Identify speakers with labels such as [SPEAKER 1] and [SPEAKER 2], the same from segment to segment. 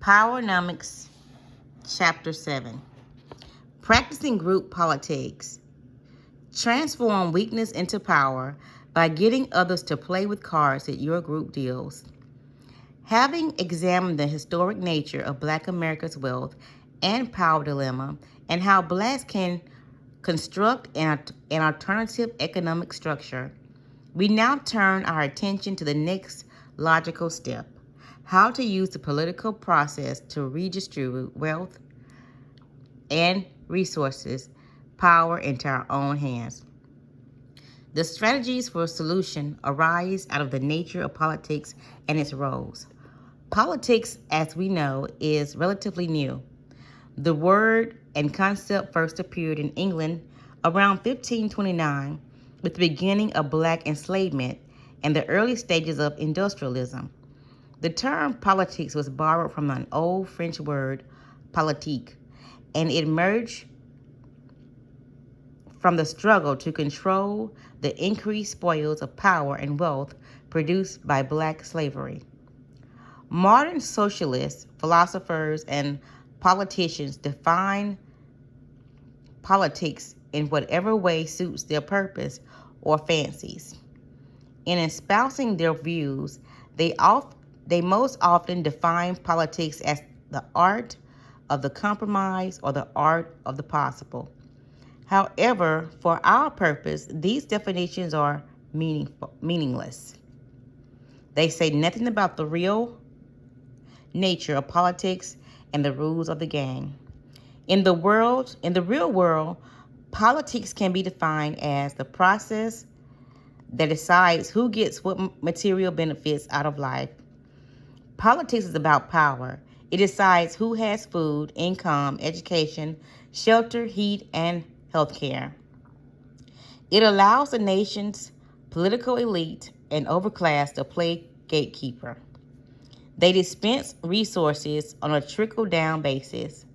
[SPEAKER 1] PowerNomics, Chapter 7. Practicing Group Politics. Transform weakness into power by getting others to play with cards that your group deals. Having examined the historic nature of Black America's wealth and power dilemma and how Blacks can construct an alternative economic structure, we now turn our attention to the next logical step: how to use the political process to redistribute wealth and resources, power into our own hands. The strategies for solution arise out of the nature of politics and its roles. Politics, as we know, is relatively new. The word and concept first appeared in England around 1529 with the beginning of Black enslavement and the early stages of industrialism. The term politics was borrowed from an old French word, politique, and it emerged from the struggle to control the increased spoils of power and wealth produced by Black slavery. Modern socialists, philosophers, and politicians define politics in whatever way suits their purpose or fancies. In espousing their views, they most often define politics as the art of the compromise or the art of the possible. However, for our purpose, these definitions are meaningless. They say nothing about the real nature of politics and the rules of the game. In the real world, politics can be defined as the process that decides who gets what material benefits out of life. Politics is about power. It decides who has food, income, education, shelter, heat, and health care. It allows the nation's political elite and overclass to play gatekeeper. They dispense resources on a trickle-down basis.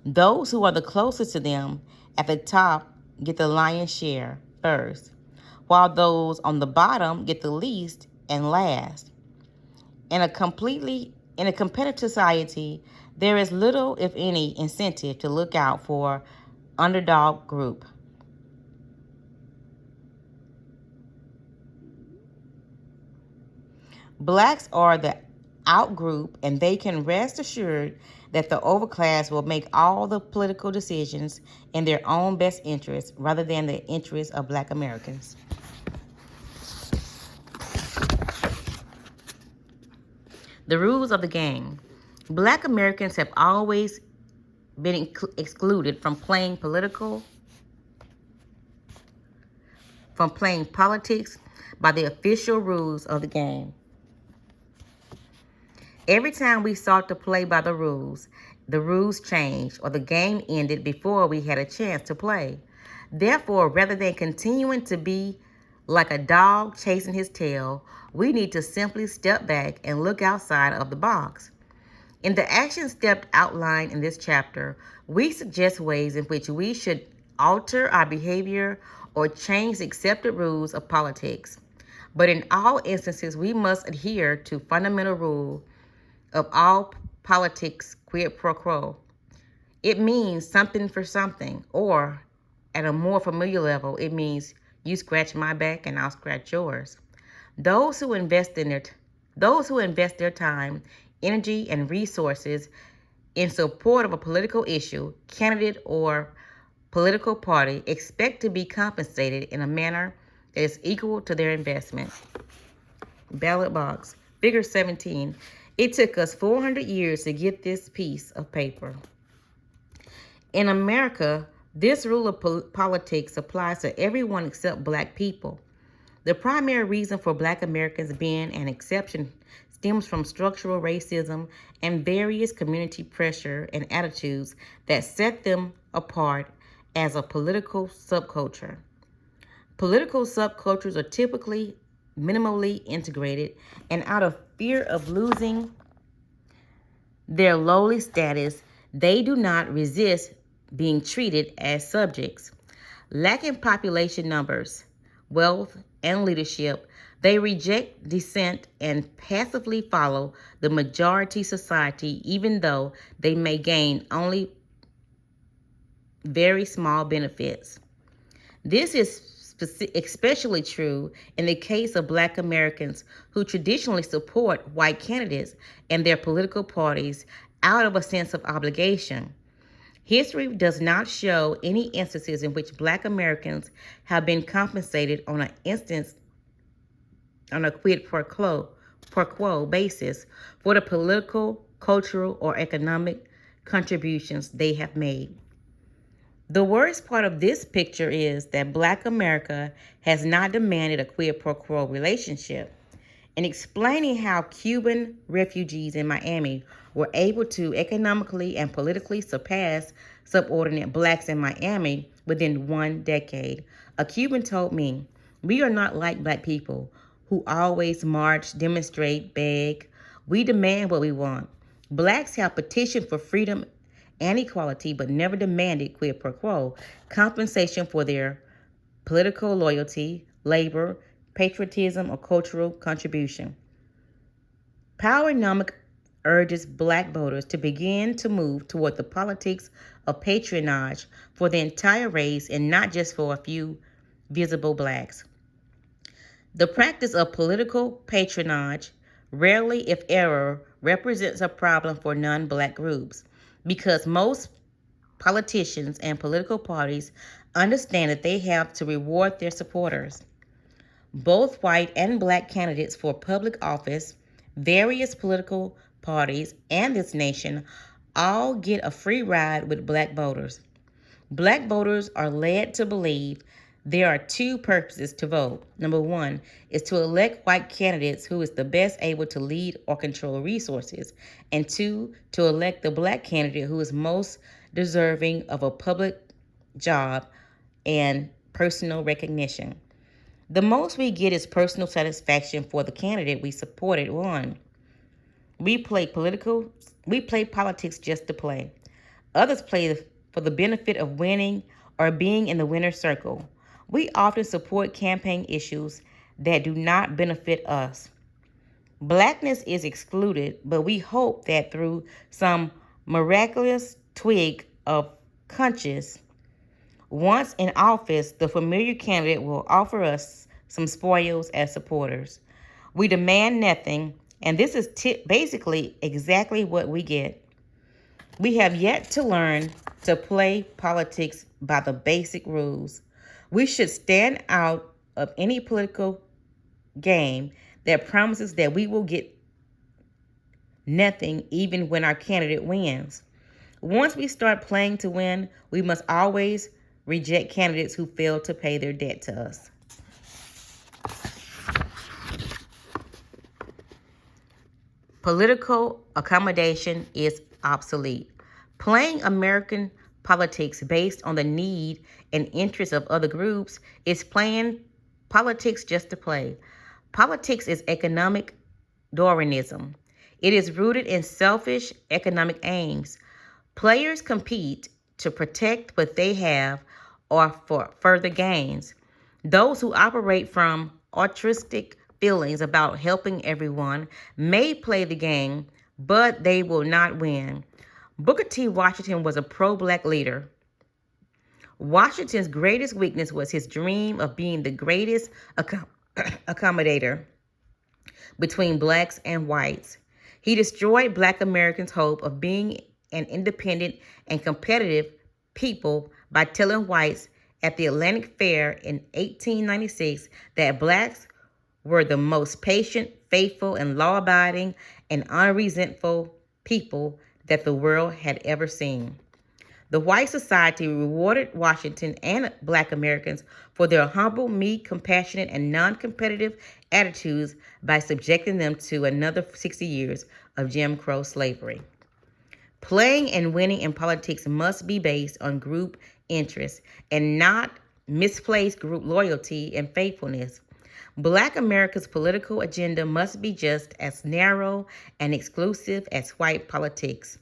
[SPEAKER 1] Those who are the closest to them at the top get the lion's share first, while those on the bottom get the least and last. In a competitive society, there is little, if any, incentive to look out for underdog group. Blacks are the out group, and they can rest assured that the overclass will make all the political decisions in their own best interest rather than the interests of Black Americans. The rules of the game. Black Americans have always been excluded from playing politics by the official rules of the game. Every time we sought to play by the rules changed or the game ended before we had a chance to play. Therefore, rather than continuing to be like a dog chasing his tail, we need to simply step back and look outside of the box. In the action step outlined in this chapter, we suggest ways in which we should alter our behavior or change the accepted rules of politics. But in all instances, we must adhere to fundamental rule of all politics, quid pro quo. It means something for something, or at a more familiar level, it means you scratch my back and I'll scratch yours. Those who invest their time, energy, and resources in support of a political issue, candidate, or political party expect to be compensated in a manner that is equal to their investment. Ballot box. Figure 17. It took us 400 years to get this piece of paper. In America, this rule of politics applies to everyone except Black people. The primary reason for Black Americans being an exception stems from structural racism and various community pressure and attitudes that set them apart as a political subculture. Political subcultures are typically minimally integrated, and out of fear of losing their lowly status, they do not resist being treated as subjects. Lacking population numbers, wealth, and leadership, They reject dissent and passively follow the majority society, even though they may gain only very small benefits. This is especially true in the case of Black Americans who traditionally support white candidates and their political parties out of a sense of obligation. History does not show any instances in which Black Americans have been compensated on a quid pro quo basis for the political, cultural, or economic contributions they have made. The worst part of this picture is that Black America has not demanded a quid pro quo relationship. In explaining how Cuban refugees in Miami were able to economically and politically surpass subordinate Blacks in Miami within 1 decade, a Cuban told me, "We are not like Black people who always march, demonstrate, beg. We demand what we want. Blacks have petitioned for freedom and equality, but never demanded quid pro quo compensation for their political loyalty, labor, patriotism, or cultural contribution." PowerNomics urges Black voters to begin to move toward the politics of patronage for the entire race and not just for a few visible Blacks. The practice of political patronage rarely, if ever, represents a problem for non-Black groups because most politicians and political parties understand that they have to reward their supporters. Both white and Black candidates for public office, various political parties, and this nation all get a free ride with Black voters. Black voters are led to believe there are two purposes to vote. Number one is to elect white candidates who is the best able to lead or control resources. And two, to elect the Black candidate who is most deserving of a public job and personal recognition. The most we get is personal satisfaction for the candidate we supported won. We play politics just to play. Others play for the benefit of winning or being in the winner's circle. We often support campaign issues that do not benefit us. Blackness is excluded, but we hope that through some miraculous twig of conscience, once in office, the familiar candidate will offer us some spoils as supporters. We demand nothing, and this is basically exactly what we get. We have yet to learn to play politics by the basic rules. We should stand out of any political game that promises that we will get nothing even when our candidate wins. Once we start playing to win, we must always reject candidates who fail to pay their debt to us. Political accommodation is obsolete. Playing American politics based on the need and interests of other groups is playing politics just to play. Politics is economic Darwinism. It is rooted in selfish economic aims. Players compete to protect what they have or for further gains. Those who operate from altruistic feelings about helping everyone may play the game, but they will not win. Booker T. Washington was a pro-Black leader. Washington's greatest weakness was his dream of being the greatest accommodator between Blacks and whites. He destroyed Black Americans' hope of being an independent and competitive people by telling whites at the Atlantic Fair in 1896 that Blacks were the most patient, faithful, and law-abiding and unresentful people that the world had ever seen. The white society rewarded Washington and Black Americans for their humble, meek, compassionate, and non-competitive attitudes by subjecting them to another 60 years of Jim Crow slavery. Playing and winning in politics must be based on group interests and not misplaced group loyalty and faithfulness. Black America's political agenda must be just as narrow and exclusive as white politics,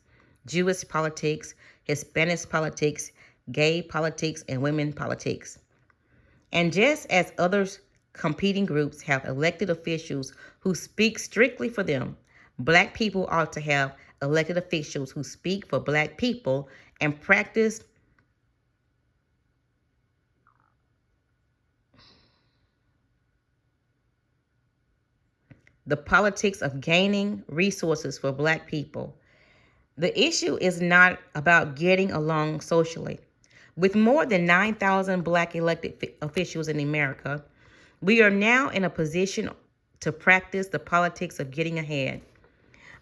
[SPEAKER 1] Jewish politics, Hispanic politics, gay politics, and women politics. And just as others competing groups have elected officials who speak strictly for them. Black people ought to have elected officials who speak for black people and practice the politics of gaining resources for black people. The issue is not about getting along socially. With more than 9,000 black elected officials in America, we are now in a position to practice the politics of getting ahead.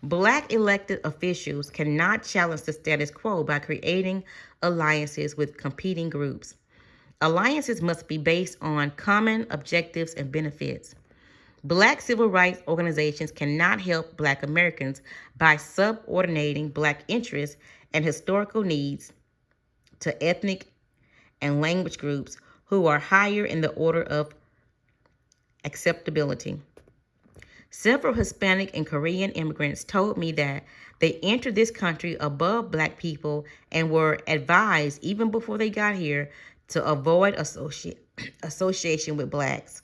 [SPEAKER 1] Black elected officials cannot challenge the status quo by creating alliances with competing groups. Alliances must be based on common objectives and benefits. Black civil rights organizations cannot help Black Americans by subordinating Black interests and historical needs to ethnic and language groups who are higher in the order of acceptability. Several Hispanic and Korean immigrants told me that they entered this country above Black people and were advised, even before they got here, to avoid association with Blacks.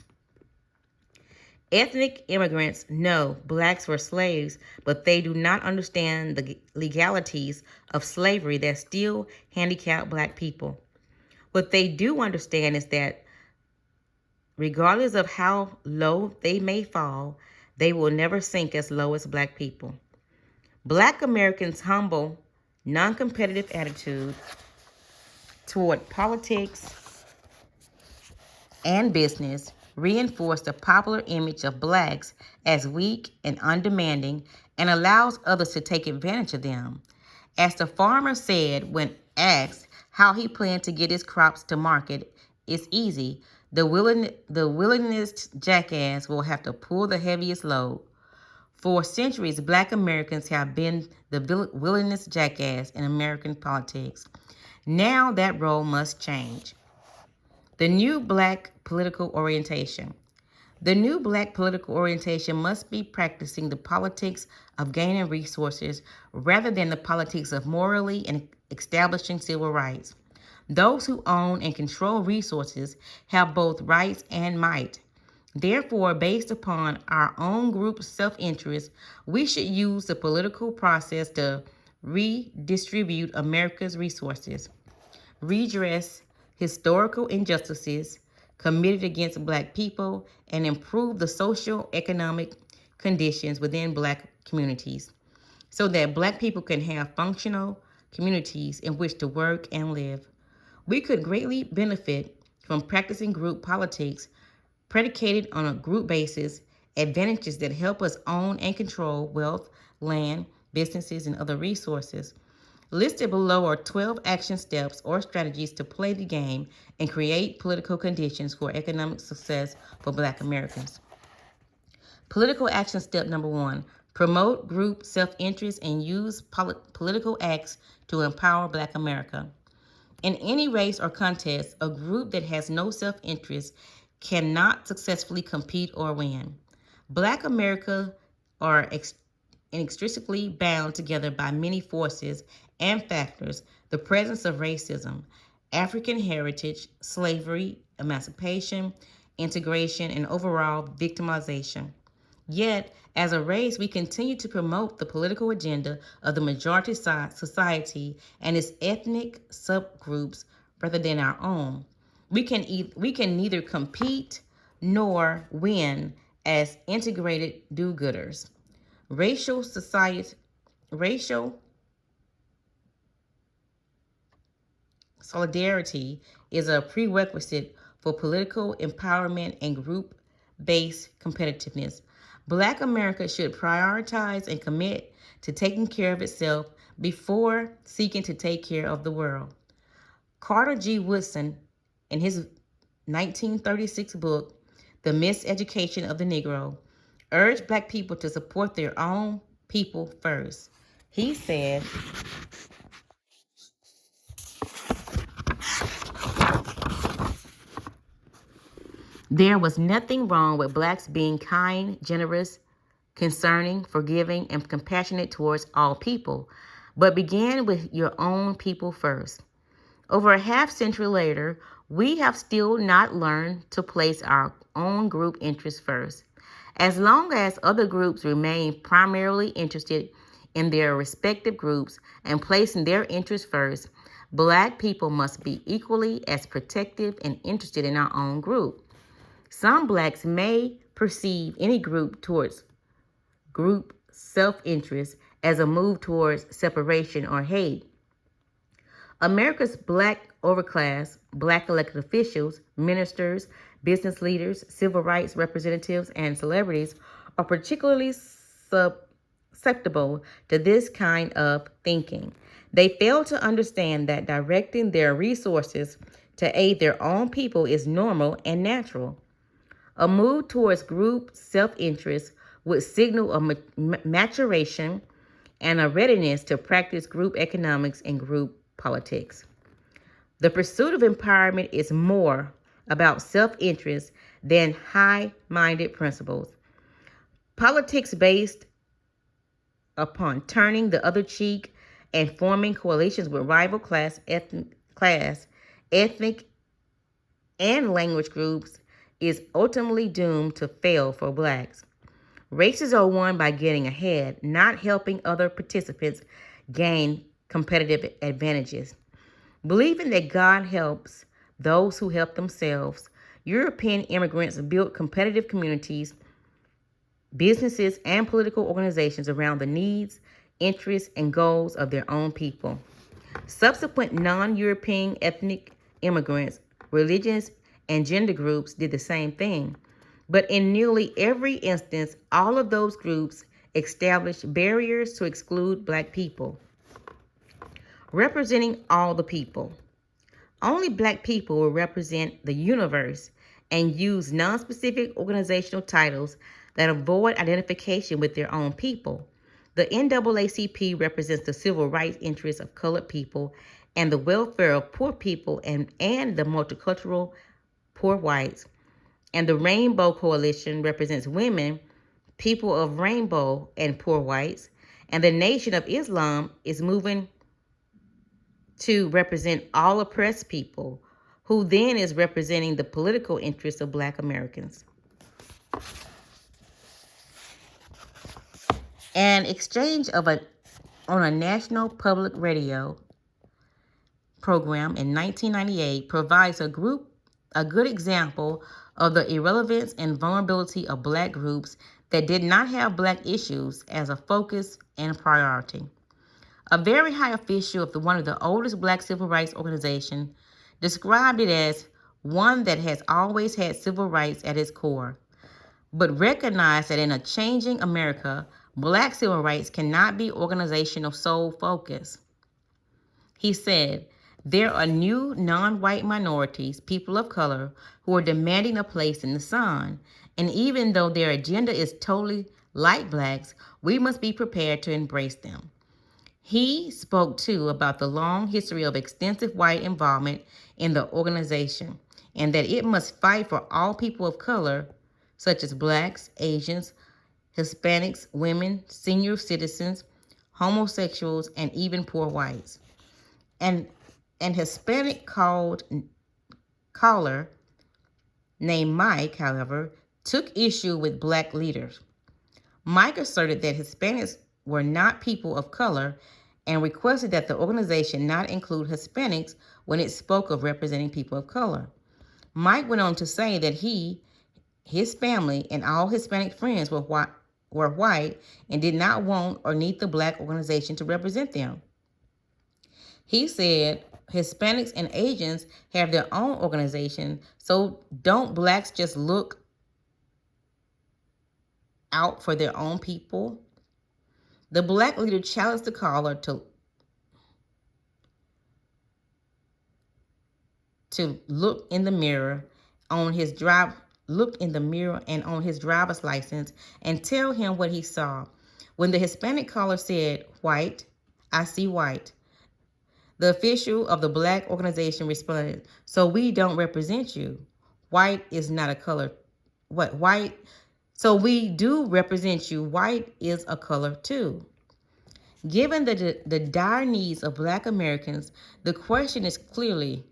[SPEAKER 1] Ethnic immigrants know Blacks were slaves, but they do not understand the legalities of slavery that still handicap Black people. What they do understand is that regardless of how low they may fall, they will never sink as low as Black people. Black Americans' humble, non-competitive attitude toward politics and business reinforce the popular image of Blacks as weak and undemanding and allows others to take advantage of them. As the farmer said when asked how he planned to get his crops to market, it's easy. The willingest jackass will have to pull the heaviest load. For centuries, Black Americans have been the willingest jackass in American politics. Now that role must change. The new Black political orientation. The new Black political orientation must be practicing the politics of gaining resources rather than the politics of morally and establishing civil rights. Those who own and control resources have both rights and might. Therefore, based upon our own group's self-interest, we should use the political process to redistribute America's resources, redress historical injustices committed against Black people, and improve the social economic conditions within Black communities so that Black people can have functional communities in which to work and live. We could greatly benefit from practicing group politics predicated on a group basis, advantages that help us own and control wealth, land, businesses, and other resources. Listed below are 12 action steps or strategies to play the game and create political conditions for economic success for Black Americans. Political action step number 1, promote group self-interest and use political acts to empower Black America. In any race or contest, a group that has no self-interest cannot successfully compete or win. Black America are inextricably bound together by many forces and factors: the presence of racism, African heritage, slavery, emancipation, integration, and overall victimization. Yet, as a race, we continue to promote the political agenda of the majority society and its ethnic subgroups rather than our own. We can neither compete nor win as integrated do-gooders. Racial solidarity is a prerequisite for political empowerment and group-based competitiveness. Black America should prioritize and commit to taking care of itself before seeking to take care of the world. Carter G. Woodson, in his 1936 book, The Miseducation of the Negro, urged Black people to support their own people first. He said, there was nothing wrong with Blacks being kind, generous, concerning, forgiving, and compassionate towards all people, but begin with your own people first. Over a half century later, We have still not learned to place our own group interests first. As long as other groups remain primarily interested in their respective groups and placing their interests first, Black people must be equally as protective and interested in our own group. Some Blacks may perceive any group towards group self-interest as a move towards separation or hate. America's Black overclass, Black elected officials, ministers, business leaders, civil rights representatives, and celebrities are particularly susceptible to this kind of thinking. They fail to understand that directing their resources to aid their own people is normal and natural. A move towards group self-interest would signal a maturation and a readiness to practice group economics and group politics. The pursuit of empowerment is more about self-interest than high-minded principles. Politics based upon turning the other cheek and forming coalitions with rival ethnic, and language groups is ultimately doomed to fail for Blacks. Races are won by getting ahead, not helping other participants gain competitive advantages. Believing that God helps those who help themselves, European immigrants built competitive communities, businesses, and political organizations around the needs, interests, and goals of their own people. Subsequent non-European ethnic immigrants, religions, and gender groups did the same thing. But in nearly every instance, all of those groups established barriers to exclude Black people. Representing all the people. Only Black people will represent the universe and use non-specific organizational titles that avoid identification with their own people. The NAACP represents the civil rights interests of colored people and the welfare of poor people and the multicultural poor whites. And the Rainbow Coalition represents women, people of rainbow, and poor whites. And the Nation of Islam is moving to represent all oppressed people, who then is representing the political interests of Black Americans. An exchange on a national public radio program in 1998 provides a good example of the irrelevance and vulnerability of Black groups that did not have Black issues as a focus and a priority. A very high official of one of the oldest Black civil rights organizations described it as one that has always had civil rights at its core, but recognized that in a changing America, Black civil rights cannot be organizational sole focus. He said, there are new non-white minorities, people of color, who are demanding a place in the sun. And even though their agenda is totally like Blacks, we must be prepared to embrace them. He spoke, too, about the long history of extensive white involvement in the organization and that it must fight for all people of color, such as Blacks, Asians, Hispanics, women, senior citizens, homosexuals, and even poor whites. An Hispanic caller named Mike, however, took issue with Black leaders. Mike asserted that Hispanics were not people of color and requested that the organization not include Hispanics when it spoke of representing people of color. Mike went on to say that he, his family, and all Hispanic friends were white and did not want or need the Black organization to represent them. He said Hispanics and Asians have their own organization, so don't Blacks just look out for their own people? The Black leader challenged the caller to look in the mirror on his and on his driver's license and tell him what he saw. When the Hispanic caller said, "White, I see white," the official of the Black organization responded, "So we don't represent you. White is not a color. What white? So we do represent you. White is a color too." Given the dire needs of Black Americans, the question is clearly,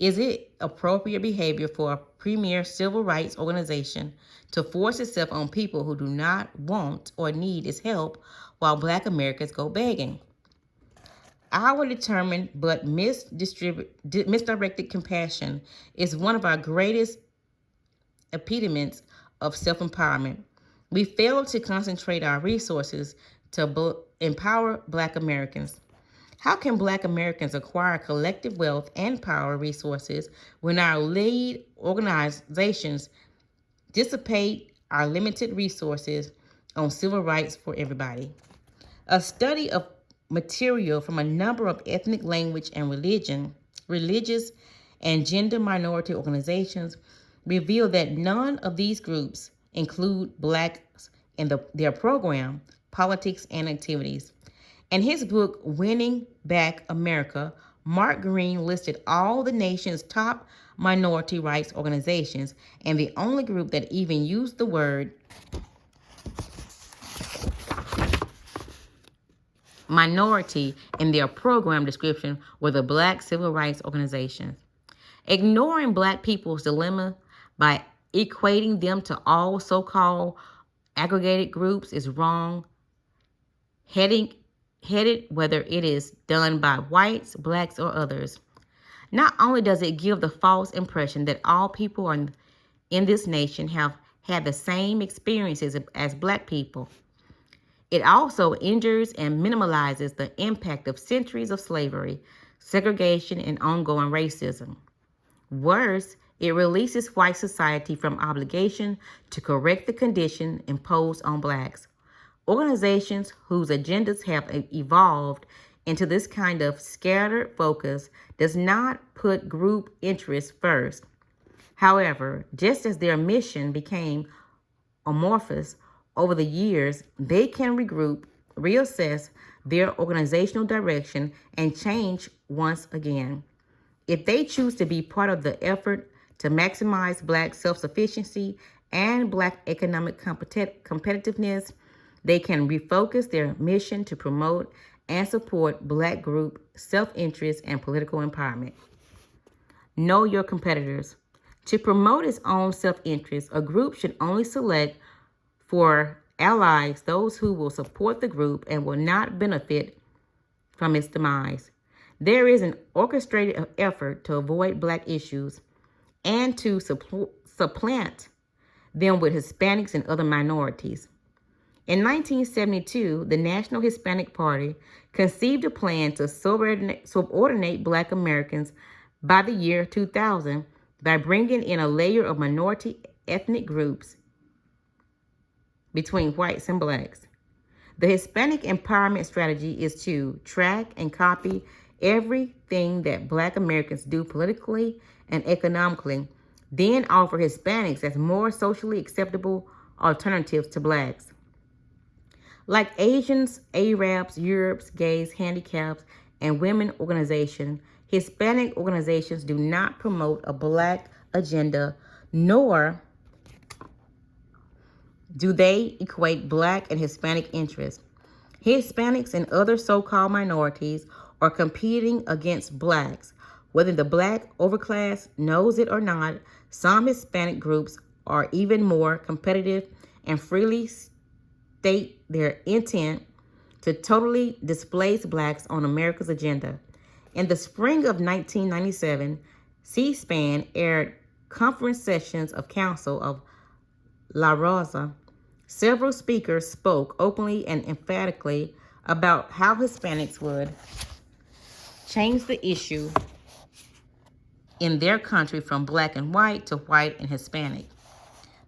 [SPEAKER 1] Is it appropriate behavior for a premier civil rights organization to force itself on people who do not want or need its help while Black Americans go begging? Our determined but misdirected compassion is one of our greatest epitomes of self-empowerment. We fail to concentrate our resources to empower Black Americans. How can Black Americans acquire collective wealth and power resources when our lead organizations dissipate our limited resources on civil rights for everybody? A study of material from a number of ethnic, language, and religious, and gender minority organizations revealed that none of these groups include Blacks in their program, politics, and activities. In his book, Winning Back America, Mark Green listed all the nation's top minority rights organizations, and the only group that even used the word minority in their program description were the Black civil rights organizations. Ignoring Black people's dilemma by equating them to all so-called aggregated groups is wrong, headed whether it is done by whites, Blacks, or others. Not only does it give the false impression that all people in this nation have had the same experiences as Black people, it also injures and minimalizes the impact of centuries of slavery, segregation, and ongoing racism. Worse, it releases white society from obligation to correct the condition imposed on Blacks. Organizations whose agendas have evolved into this kind of scattered focus does not put group interests first. However, just as their mission became amorphous over the years, they can regroup, reassess their organizational direction, and change once again. If they choose to be part of the effort to maximize Black self-sufficiency and Black economic competitiveness, they can refocus their mission to promote and support Black group self-interest and political empowerment. Know your competitors. To promote its own self-interest, a group should only select for allies those who will support the group and will not benefit from its demise. There is an orchestrated effort to avoid Black issues and to supplant them with Hispanics and other minorities. In 1972, the National Hispanic Party conceived a plan to subordinate Black Americans by the year 2000 by bringing in a layer of minority ethnic groups between whites and Blacks. The Hispanic empowerment strategy is to track and copy everything that Black Americans do politically and economically, then offer Hispanics as more socially acceptable alternatives to Blacks. Like Asians, Arabs, Europe's, gays, handicaps, and women organizations, Hispanic organizations do not promote a Black agenda, nor do they equate Black and Hispanic interests. Hispanics and other so-called minorities are competing against Blacks. Whether the Black overclass knows it or not, some Hispanic groups are even more competitive and freely state their intent to totally displace Blacks on America's agenda. In the spring of 1997, C-SPAN aired conference sessions of Council of La Raza. Several speakers spoke openly and emphatically about how Hispanics would change the issue in their country from Black and white to white and Hispanic.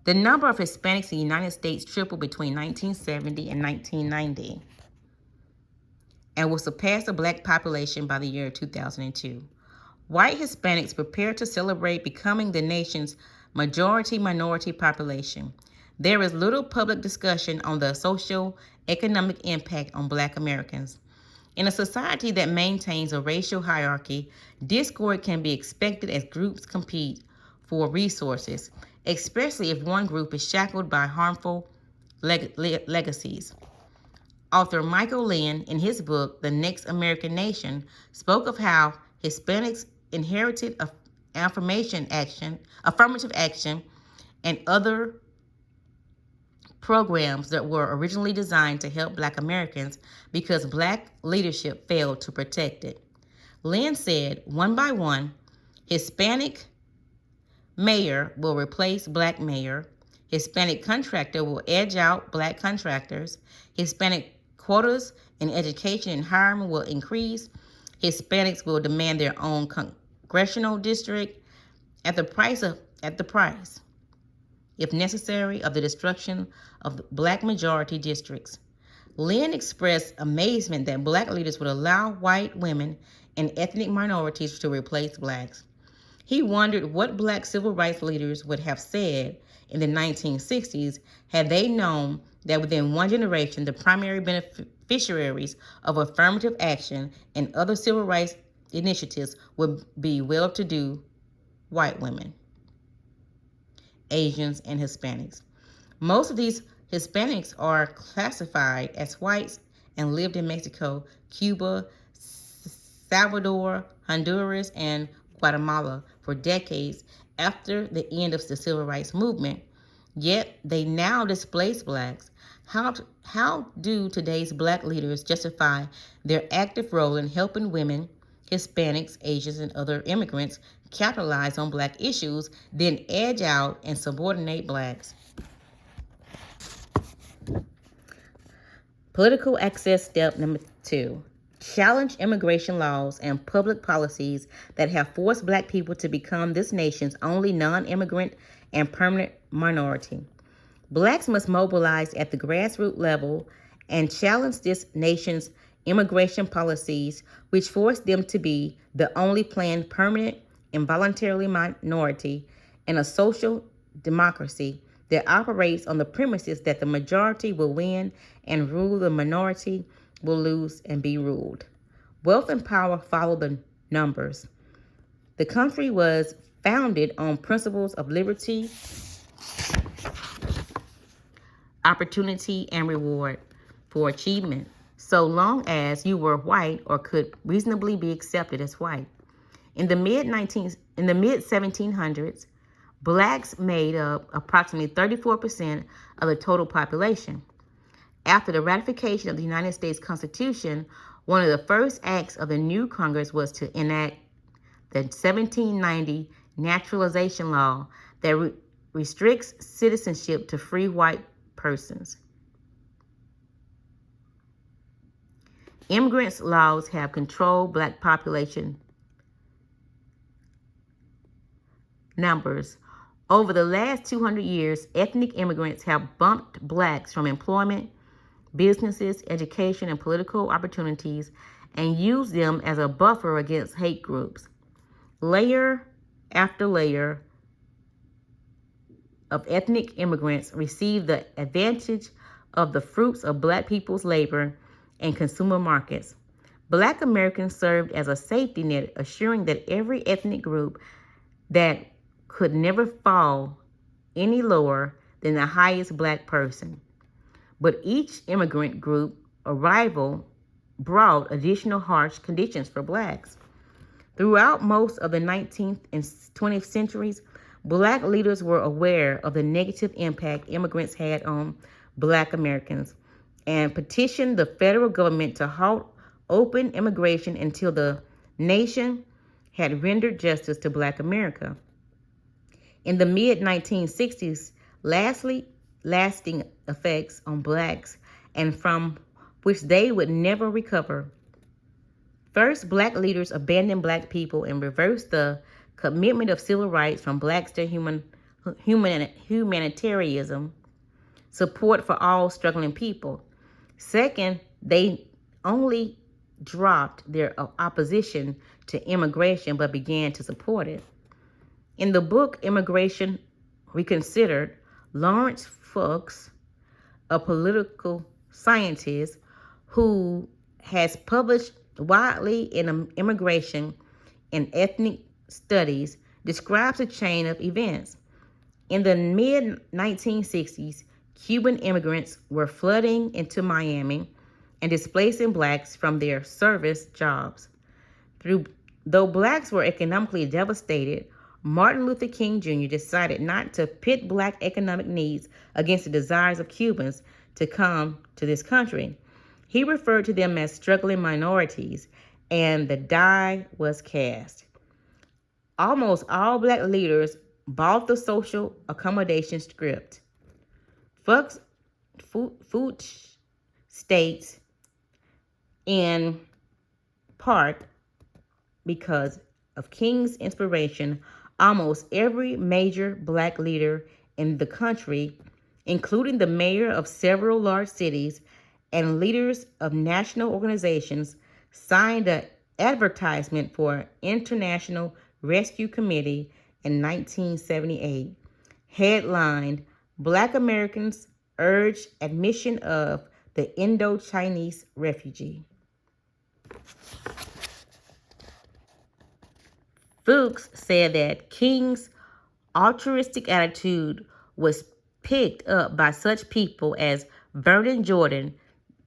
[SPEAKER 1] The number of Hispanics in the United States tripled between 1970 and 1990 and will surpass the Black population by the year 2002. White Hispanics prepare to celebrate becoming the nation's majority minority population. There is little public discussion on the social economic impact on Black Americans. In a society that maintains a racial hierarchy, discord can be expected as groups compete for resources, especially if one group is shackled by harmful legacies. Author Michael Lynn, in his book, The Next American Nation, spoke of how Hispanics inherited affirmative action, and other programs that were originally designed to help Black Americans because Black leadership failed to protect it. Lynn said, one by one, Hispanic mayor will replace Black mayor, Hispanic contractor will edge out Black contractors, Hispanic quotas in education and hiring will increase, Hispanics will demand their own congressional district at the price, if necessary, of the destruction of Black majority districts. Lynn expressed amazement that Black leaders would allow white women and ethnic minorities to replace Blacks. He wondered what Black civil rights leaders would have said in the 1960s had they known that within one generation, the primary beneficiaries of affirmative action and other civil rights initiatives would be well-to-do white women, Asians, and Hispanics. Most of these Hispanics are classified as whites and lived in Mexico, Cuba, Salvador, Honduras, and Guatemala for decades after the end of the Civil Rights Movement, yet they now displace Blacks. How do today's Black leaders justify their active role in helping women, Hispanics, Asians, and other immigrants capitalize on Black issues, then edge out and subordinate Blacks? Political access step number 2. Challenge immigration laws and public policies that have forced Black people to become this nation's only non-immigrant and permanent minority. Blacks must mobilize at the grassroots level and challenge this nation's immigration policies, which force them to be the only planned permanent involuntary minority in a social democracy that operates on the premises that the majority will win and rule, the minority will lose and be ruled. Wealth and power follow the numbers. The country was founded on principles of liberty, opportunity, and reward for achievement, so long as you were white or could reasonably be accepted as white. In the mid 1700s, Blacks made up approximately 34% of the total population. After the ratification of the United States Constitution, one of the first acts of the new Congress was to enact the 1790 Naturalization Law that restricts citizenship to free white persons. Immigrants' laws have controlled Black population numbers. Over the last 200 years, ethnic immigrants have bumped Blacks from employment, businesses, education, and political opportunities, and used them as a buffer against hate groups. Layer after layer of ethnic immigrants receive the advantage of the fruits of Black people's labor and consumer markets. Black Americans served as a safety net, assuring that every ethnic group that could never fall any lower than the highest Black person. But each immigrant group arrival brought additional harsh conditions for Blacks. Throughout most of the 19th and 20th centuries, Black leaders were aware of the negative impact immigrants had on Black Americans and petitioned the federal government to halt open immigration until the nation had rendered justice to Black America. In the mid-1960s, lasting effects on Blacks and from which they would never recover. First, Black leaders abandoned Black people and reversed the commitment of civil rights from Blacks to humanitarianism, support for all struggling people. Second, they only dropped their opposition to immigration but began to support it. In the book Immigration Reconsidered, Lawrence Fuchs, a political scientist who has published widely in immigration and ethnic studies, describes a chain of events. In the mid-1960s, Cuban immigrants were flooding into Miami and displacing Blacks from their service jobs. Though Blacks were economically devastated, Martin Luther King Jr. decided not to pit black economic needs against the desires of Cubans to come to this country. He referred to them as struggling minorities, and the die was cast. Almost all black leaders bought the social accommodation script. Fuchs states in part because of King's inspiration, almost every major black leader in the country, including the mayor of several large cities and leaders of national organizations, signed an advertisement for International Rescue Committee in 1978, headlined Black Americans Urge Admission of the Indo-Chinese Refugee. Fuchs said that King's altruistic attitude was picked up by such people as Vernon Jordan,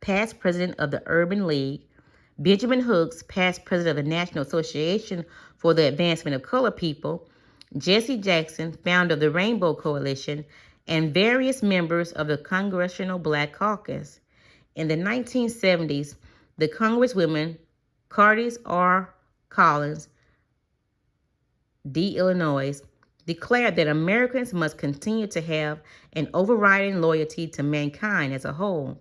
[SPEAKER 1] past president of the Urban League, Benjamin Hooks, past president of the National Association for the Advancement of Colored People, Jesse Jackson, founder of the Rainbow Coalition, and various members of the Congressional Black Caucus. In the 1970s, the Congresswoman Curtis R. Collins, D. Illinois, declared that Americans must continue to have an overriding loyalty to mankind as a whole.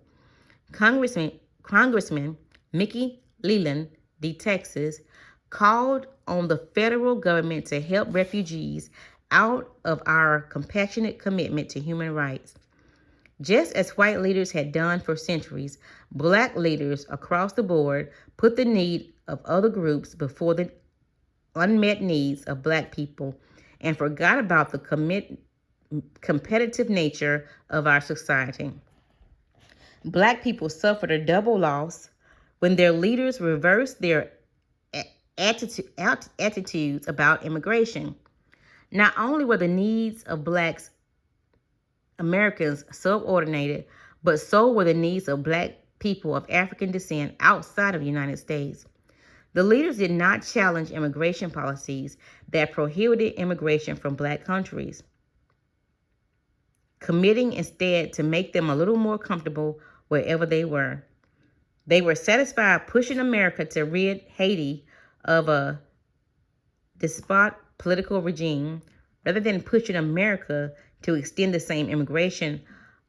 [SPEAKER 1] Congressman Mickey Leland, D. Texas, called on the federal government to help refugees out of our compassionate commitment to human rights. Just as white leaders had done for centuries, black leaders across the board put the need of other groups before the unmet needs of black people and forgot about the competitive nature of our society. Black people suffered a double loss when their leaders reversed their attitudes about immigration. Not only were the needs of black Americans subordinated, but so were the needs of black people of African descent outside of the United States. The leaders did not challenge immigration policies that prohibited immigration from black countries, committing instead to make them a little more comfortable wherever they were. They were satisfied pushing America to rid Haiti of a despot political regime rather than pushing America to extend the same immigration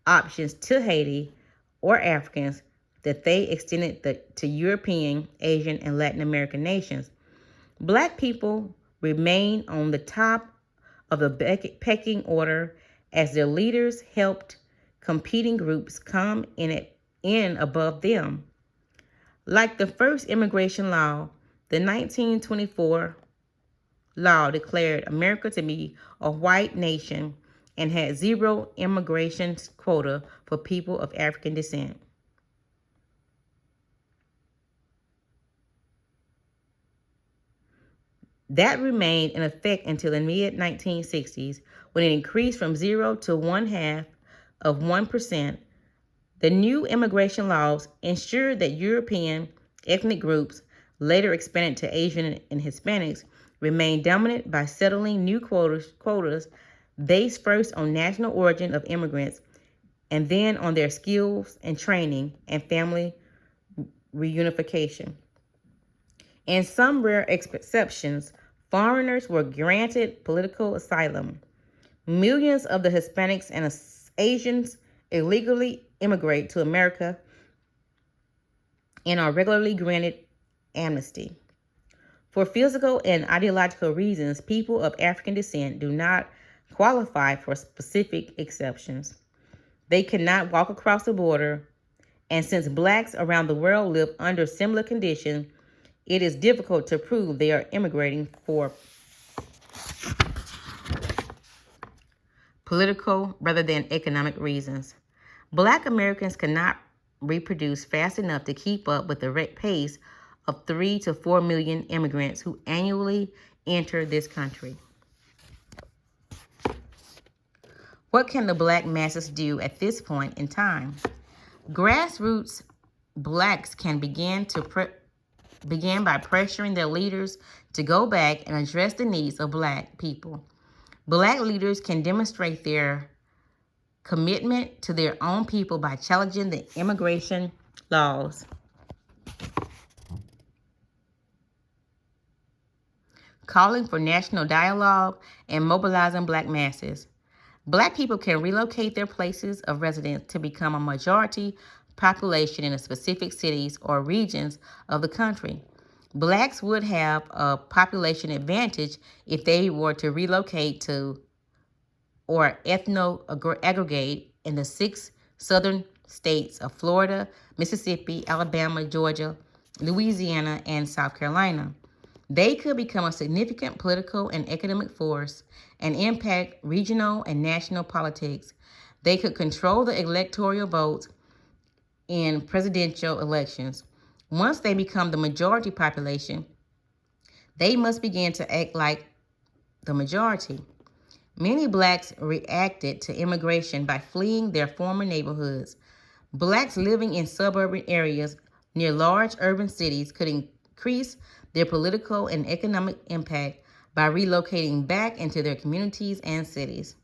[SPEAKER 1] options to Haiti or Africans that they extended to European, Asian, and Latin American nations. Black people remain on the top of the pecking order as their leaders helped competing groups come in above them. Like the first immigration law, the 1924 law declared America to be a white nation and had zero immigration quota for people of African descent. That remained in effect until the mid-1960s, when it increased from 0 to 0.5%. The new immigration laws ensured that European ethnic groups, later expanded to Asian and Hispanics, remained dominant by settling new quotas based first on national origin of immigrants and then on their skills and training and family reunification. In some rare exceptions, foreigners were granted political asylum. Millions of the Hispanics and Asians illegally immigrate to America and are regularly granted amnesty. For physical and ideological reasons, people of African descent do not qualify for specific exceptions. They cannot walk across the border, and since blacks around the world live under similar conditions, it is difficult to prove they are immigrating for political rather than economic reasons. Black Americans cannot reproduce fast enough to keep up with the pace of 3 to 4 million immigrants who annually enter this country. What can the black masses do at this point in time? Grassroots blacks can begin to began by pressuring their leaders to go back and address the needs of Black people. Black leaders can demonstrate their commitment to their own people by challenging the immigration laws, calling for national dialogue, and mobilizing Black masses. Black people can relocate their places of residence to become a majority population in the specific cities or regions of the country. Blacks would have a population advantage if they were to relocate to or ethno-aggregate in the 6 southern states of Florida, Mississippi, Alabama, Georgia, Louisiana, and South Carolina. They could become a significant political and economic force and impact regional and national politics. They could control the electoral votes in presidential elections. Once they become the majority population, they must begin to act like the majority. Many Blacks reacted to immigration by fleeing their former neighborhoods. Blacks living in suburban areas near large urban cities could increase their political and economic impact by relocating back into their communities and cities.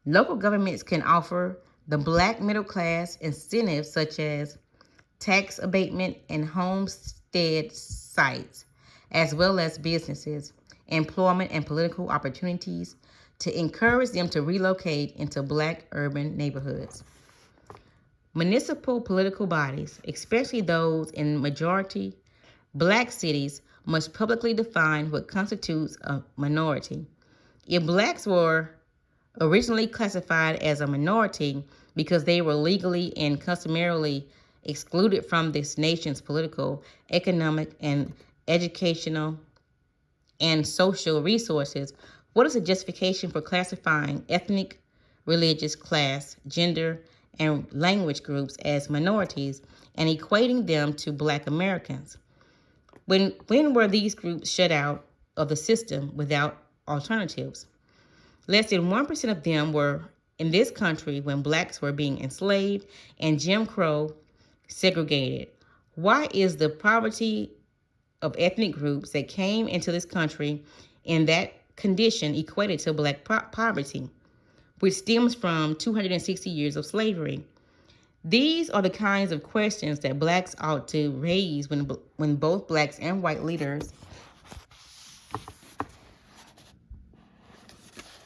[SPEAKER 1] Local governments can offer the Black middle class incentives such as tax abatement and homestead sites, as well as businesses, employment, and political opportunities to encourage them to relocate into Black urban neighborhoods. Municipal political bodies, especially those in majority Black cities, must publicly define what constitutes a minority. If Blacks were originally classified as a minority because they were legally and customarily excluded from this nation's political, economic, and educational and social resources, what is the justification for classifying ethnic, religious, class, gender, and language groups as minorities and equating them to Black Americans? When were these groups shut out of the system without alternatives? Less than 1% of them were in this country when Blacks were being enslaved and Jim Crow segregated. Why is the poverty of ethnic groups that came into this country in that condition equated to Black poverty, which stems from 260 years of slavery? These are the kinds of questions that Blacks ought to raise when both Blacks and white leaders.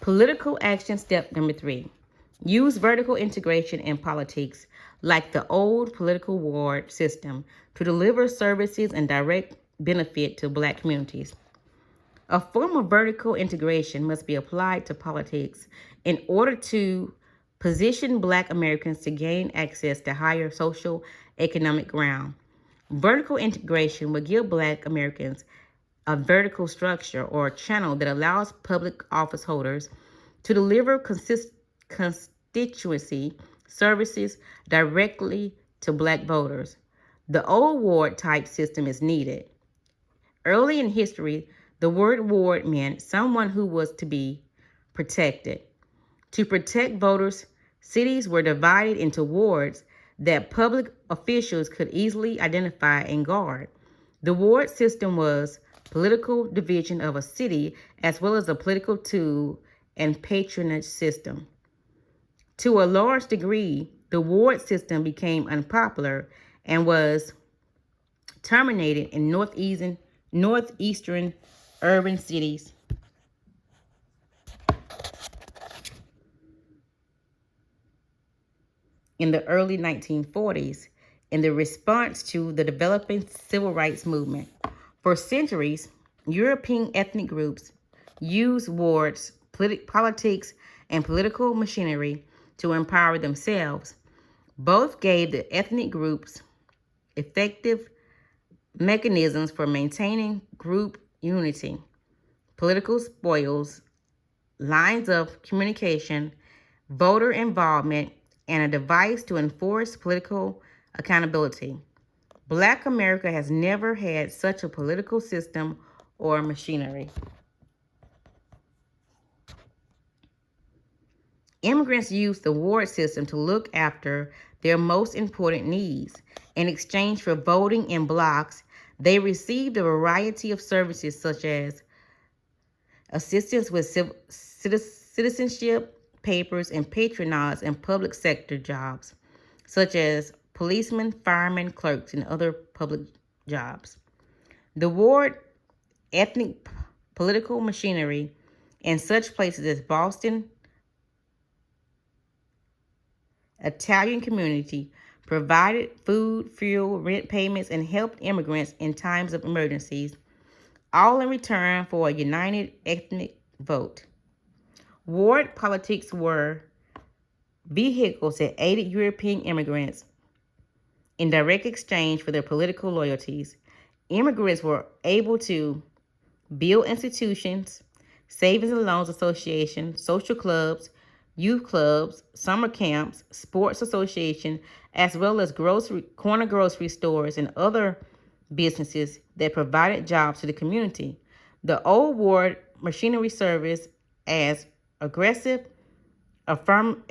[SPEAKER 1] Political action step number 3. Use vertical integration in politics, like the old political ward system, to deliver services and direct benefit to Black communities. A form of vertical integration must be applied to politics in order to position Black Americans to gain access to higher social economic ground. Vertical integration will give Black Americans a vertical structure or channel that allows public office holders to deliver constituency services directly to Black voters. The old ward type system is needed. Early in history, the word ward meant someone who was to be protected. To protect voters, cities were divided into wards that public officials could easily identify and guard. The ward system was political division of a city as well as a political tool and patronage system. To a large degree, the ward system became unpopular and was terminated in northeastern urban cities. In the early 1940s, in the response to the developing civil rights movement. For centuries, European ethnic groups used wards, politics, and political machinery to empower themselves. Both gave the ethnic groups effective mechanisms for maintaining group unity, political spoils, lines of communication, voter involvement, and a device to enforce political accountability. Black America has never had such a political system or machinery. Immigrants used the ward system to look after their most important needs. In exchange for voting in blocks, They received a variety of services such as assistance with citizenship papers and patronage in public sector jobs, such as policemen, firemen, clerks, and other public jobs. The ward ethnic political machinery in such places as Boston, Italian community provided food, fuel, rent payments, and helped immigrants in times of emergencies, all in return for a united ethnic vote. Ward politics were vehicles that aided European immigrants in direct exchange for their political loyalties. Immigrants were able to build institutions, savings and loans associations, social clubs, youth clubs, summer camps, sports association, as well as corner grocery stores and other businesses that provided jobs to the community. The old ward machinery service as aggressive affirmative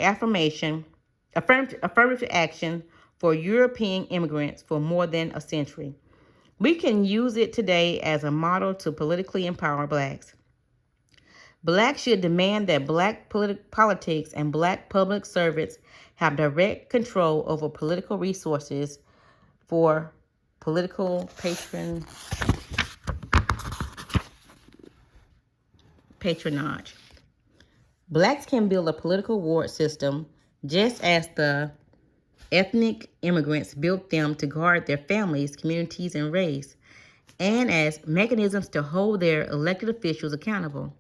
[SPEAKER 1] action for European immigrants for more than a century. We can use it today as a model to politically empower blacks. Blacks should demand that black politics and black public servants have direct control over political resources for political patronage. Blacks can build a political ward system just as the ethnic immigrants built them to guard their families, communities, and race, and as mechanisms to hold their elected officials accountable.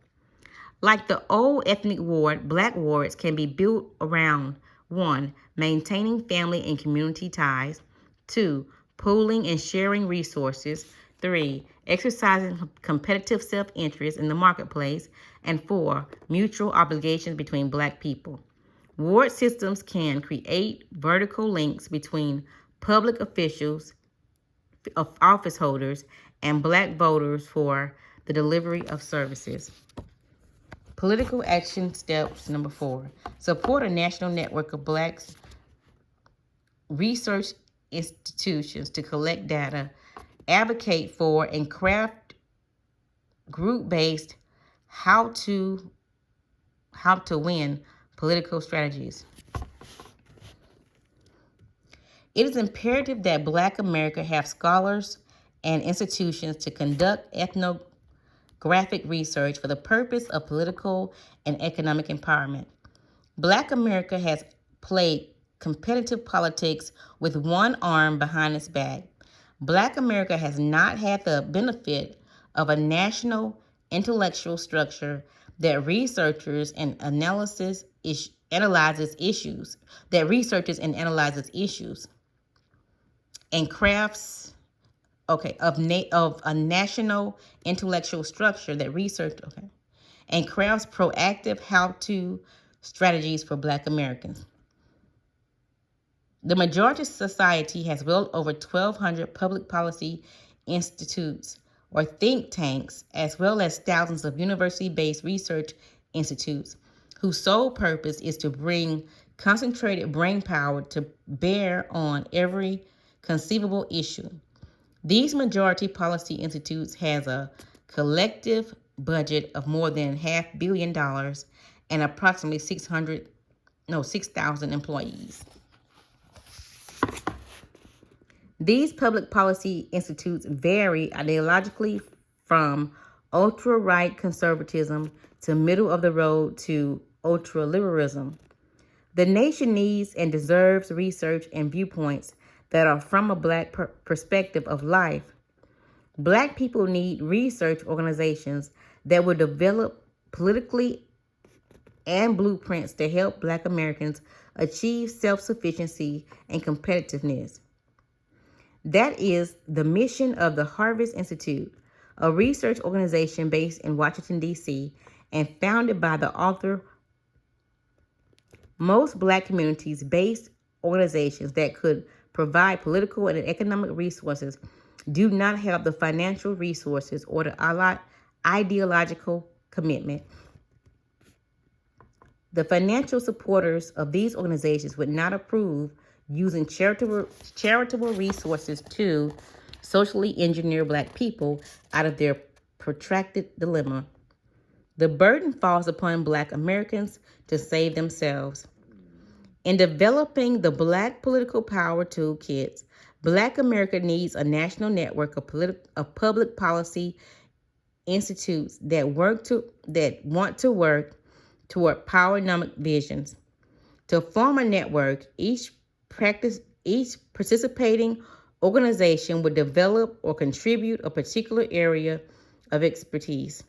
[SPEAKER 1] Like the old ethnic ward, black wards can be built around 1. Maintaining family and community ties, 2. Pooling and sharing resources, 3. Exercising competitive self-interest in the marketplace, and 4. Mutual obligations between black people. Ward systems can create vertical links between public officials, office holders, and black voters for the delivery of services. Political action steps number 4. Support a national network of blacks research institutions to collect data, advocate for, and craft group-based how to win political strategies. It is imperative that Black America have scholars and institutions to conduct ethnographic research for the purpose of political and economic empowerment. Black America has played competitive politics with one arm behind its back. Black America has not had the benefit of a national intellectual structure that researches and analyzes issues, and crafts of a national intellectual structure that and crafts proactive how-to strategies for Black Americans. The majority of society has well over 1,200 public policy institutes or think tanks, as well as thousands of university-based research institutes whose sole purpose is to bring concentrated brain power to bear on every conceivable issue. These majority policy institutes has a collective budget of more than $500 million and approximately 6,000 employees. These public policy institutes vary ideologically from ultra-right conservatism to middle of the road to ultra-liberalism. The nation needs and deserves research and viewpoints that are from a Black perspective of life. Black people need research organizations that will develop politically and blueprints to help Black Americans achieve self-sufficiency and competitiveness. That is the mission of the Harvest Institute, a research organization based in Washington, D.C., and founded by the author. Most Black communities-based organizations that could provide political and economic resources do not have the financial resources or the ideological commitment. The financial supporters of these organizations would not approve using charitable resources to socially engineer Black people out of their protracted dilemma. The burden falls upon Black Americans to save themselves. In developing the Black Political Power Toolkits, Black America needs a national network of public policy institutes that want to work toward PowerNomics visions. To form a network, each participating organization would develop or contribute a particular area of expertise.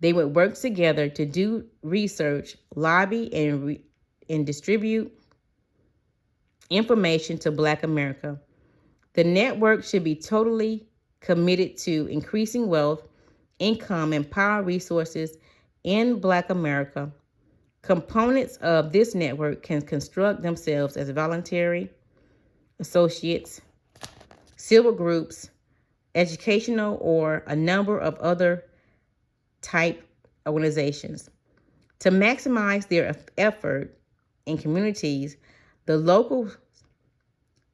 [SPEAKER 1] They would work together to do research, lobby, and distribute information to Black America. The network should be totally committed to increasing wealth, income, and power resources in Black America. Components of this network can construct themselves as voluntary, associates, civil groups, educational, or a number of other type organizations. To maximize their effort in communities, the local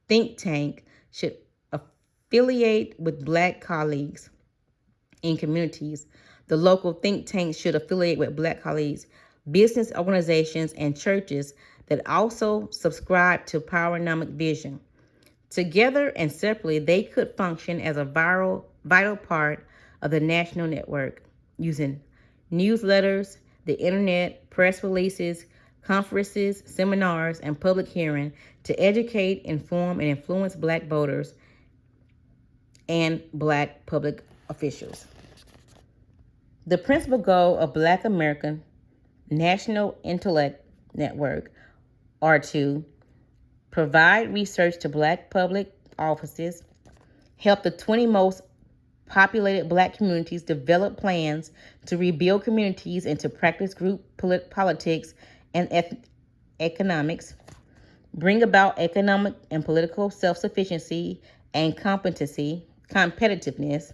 [SPEAKER 1] think tank should affiliate with Black colleagues in communities. The local think tank should affiliate with Black colleagues, business organizations, and churches that also subscribe to PowerNomics vision. Together and separately, they could function as a vital part of the national network, using newsletters, the internet, press releases, conferences, seminars, and public hearing to educate, inform, and influence Black voters and Black public officials. The principal goal of Black American National Intellect Network are to provide research to Black public offices, help the 20 most populated Black communities develop plans to rebuild communities and to practice group politics and economics, bring about economic and political self-sufficiency and competitiveness,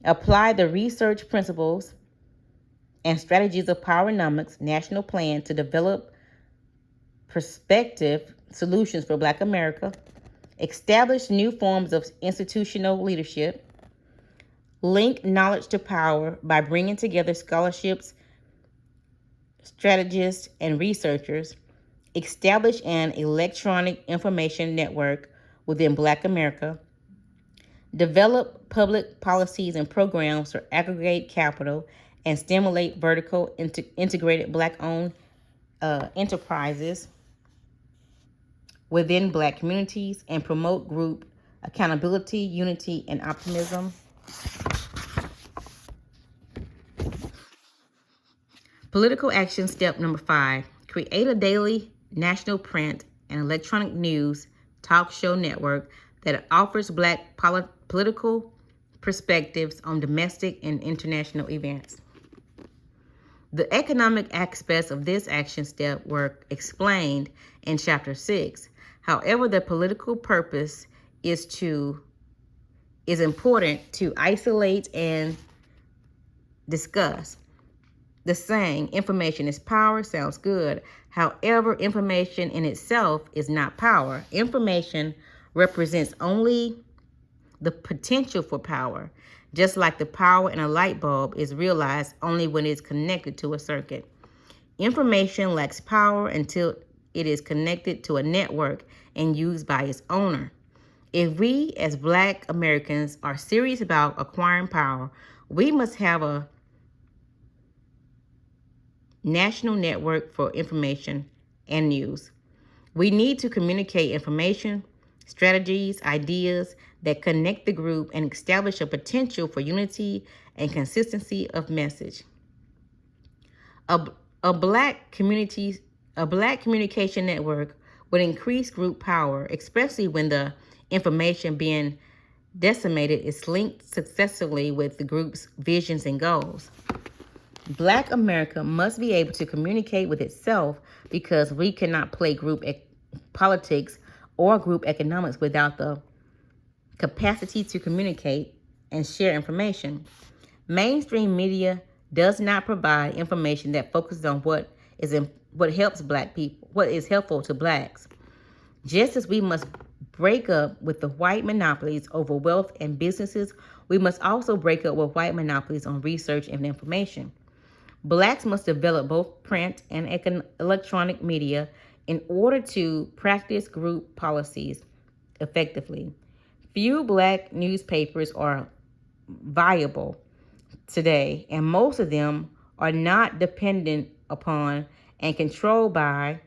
[SPEAKER 1] apply the research principles and strategies of PowerNomics national plan to develop prospective solutions for Black America, establish new forms of institutional leadership, link knowledge to power by bringing together scholarships, strategists, and researchers, establish an electronic information network within Black America, develop public policies and programs for aggregate capital and stimulate vertical integrated Black-owned enterprises within Black communities, and promote group accountability, unity, and optimism. Political action step number 5, create a daily national print and electronic news talk show network that offers Black political perspectives on domestic and international events. The economic aspects of this action step were explained in Chapter 6. However, the political purpose is important to isolate and discuss. The saying, information is power, sounds good. However, information in itself is not power. Information represents only the potential for power, just like the power in a light bulb is realized only when it's connected to a circuit. Information lacks power until it is connected to a network and used by its owner. If we as Black Americans are serious about acquiring power, we must have a national network for information and news. We need to communicate information, strategies, ideas that connect the group and establish a potential for unity and consistency of message. A Black communication network would increase group power, especially when the information being disseminated is linked successfully with the group's visions and goals. Black America must be able to communicate with itself because we cannot play group politics or group economics without the capacity to communicate and share information. Mainstream media does not provide information that focuses on what helps Black people, what is helpful to Blacks. Just as we must break up with the white monopolies over wealth and businesses, we must also break up with white monopolies on research and information. Blacks must develop both print and electronic media in order to practice group policies effectively. Few black newspapers are viable today, and most of them are not dependent upon and controlled by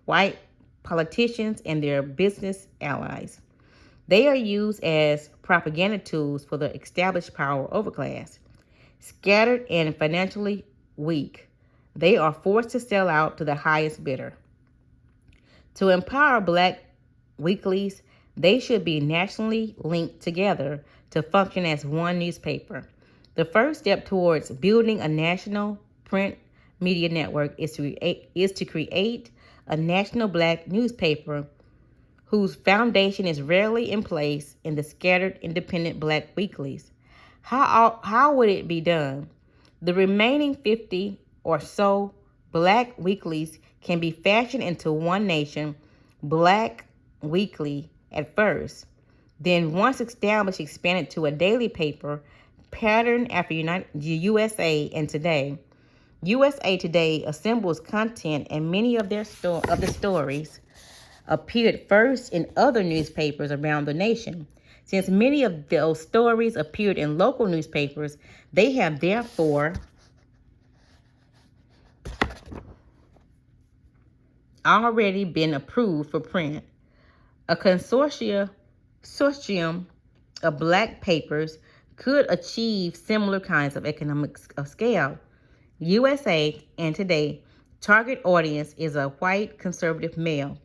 [SPEAKER 1] white politicians and their business allies. They are used as propaganda tools for the established power overclass. Scattered and financially weak, they are forced to sell out to the highest bidder. To empower black weeklies, they should be nationally linked together to function as one newspaper. The first step towards building a national print media network is to create a national black newspaper whose foundation is rarely in place in the scattered independent black weeklies. How would it be done? The remaining 50 or so black weeklies can be fashioned into one nation, black weekly at first. Then once established, expanded to a daily paper patterned after USA and Today. USA Today assembles content, and many of the stories appeared first in other newspapers around the nation. Since many of those stories appeared in local newspapers, they have therefore already been approved for print. A consortium of black papers could achieve similar kinds of economics of scale. USA and Today target audience is a white conservative male.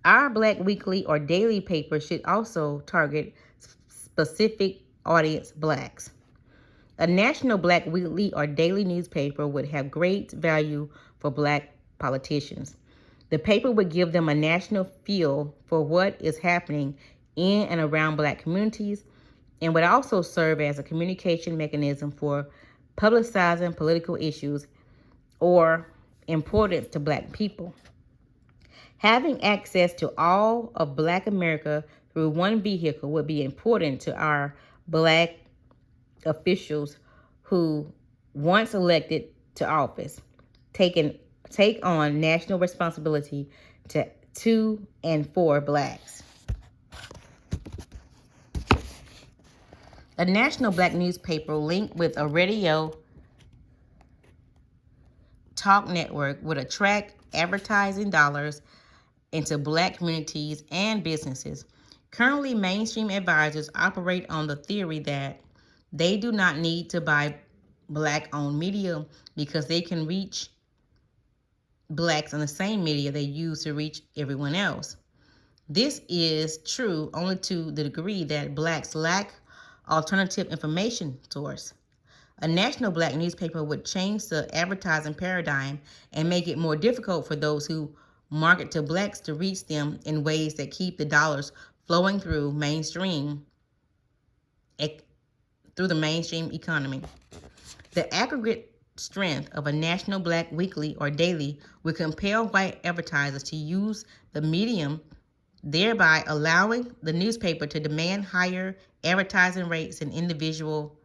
[SPEAKER 1] Our black weekly or daily paper should also target specific audience, blacks. A national black weekly or daily newspaper would have great value for black politicians. The paper would give them a national feel for what is happening in and around black communities, and would also serve as a communication mechanism for publicizing political issues or importance to black people. Having access to all of black America through one vehicle would be important to our black officials who, once elected to office, take on national responsibility to and for blacks. A national black newspaper linked with a radio talk network would attract advertising dollars into black communities and businesses. Currently, mainstream advisors operate on the theory that they do not need to buy black-owned media because they can reach blacks on the same media they use to reach everyone else. This is true only to the degree that blacks lack alternative information source. A national black newspaper would change the advertising paradigm and make it more difficult for those who market to blacks to reach them in ways that keep the dollars flowing through the mainstream economy. The aggregate strength of a national black weekly or daily would compel white advertisers to use the medium, thereby allowing the newspaper to demand higher advertising rates than individual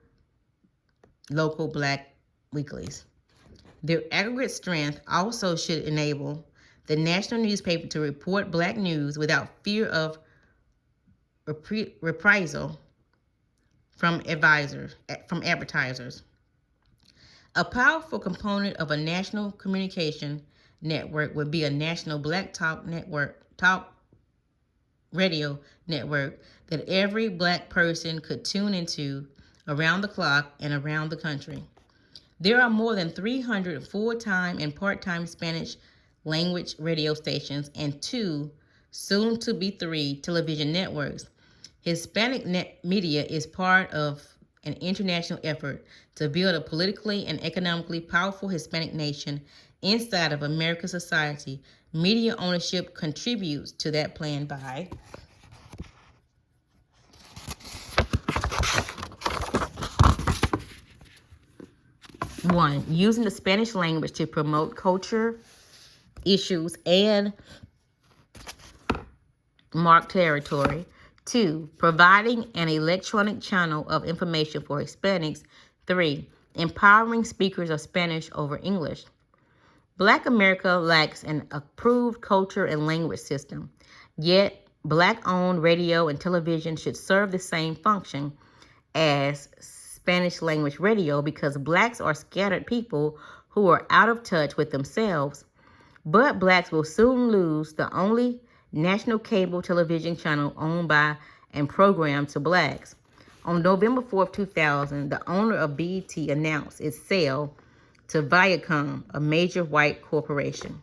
[SPEAKER 1] local black weeklies. Their aggregate strength also should enable the national newspaper to report black news without fear of reprisal from advertisers. A powerful component of a national communication network would be a national black talk radio network that every black person could tune into around the clock and around the country. There are more than 300 full-time and part-time Spanish language radio stations and 2, soon to be 3, television networks. Hispanic media is part of an international effort to build a politically and economically powerful Hispanic nation inside of American society. Media ownership contributes to that plan by one, using the Spanish language to promote culture, issues, and marked territory. 2. Providing an electronic channel of information for Hispanics. 3. Empowering speakers of Spanish over English. Black America lacks an approved culture and language system, yet Black-owned radio and television should serve the same function as Spanish language radio because Blacks are scattered people who are out of touch with themselves. But Blacks will soon lose the only national cable television channel owned by and programmed to Blacks. On November 4th, 2000, the owner of BET announced its sale to Viacom, a major white corporation.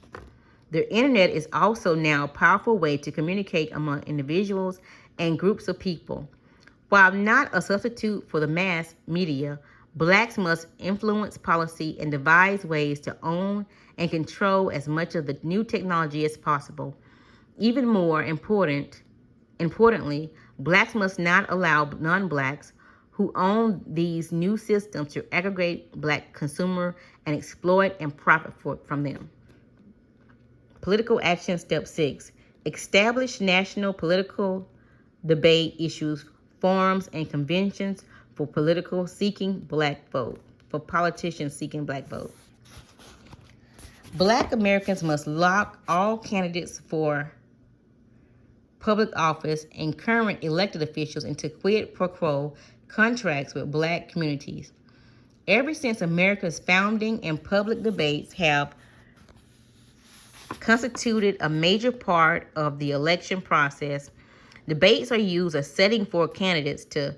[SPEAKER 1] The internet is also now a powerful way to communicate among individuals and groups of people. While not a substitute for the mass media, Blacks must influence policy and devise ways to own and control as much of the new technology as possible. Even more importantly, Blacks must not allow non-Blacks who own these new systems to aggregate Black consumer and exploit and profit from them. Political action step 6. Establish national political debate issues, forums, and conventions for politicians seeking Black vote. Black Americans must lock all candidates for public office and current elected officials into quid pro quo contracts with Black communities. Ever since America's founding and public debates have constituted a major part of the election process, debates are used as setting for candidates to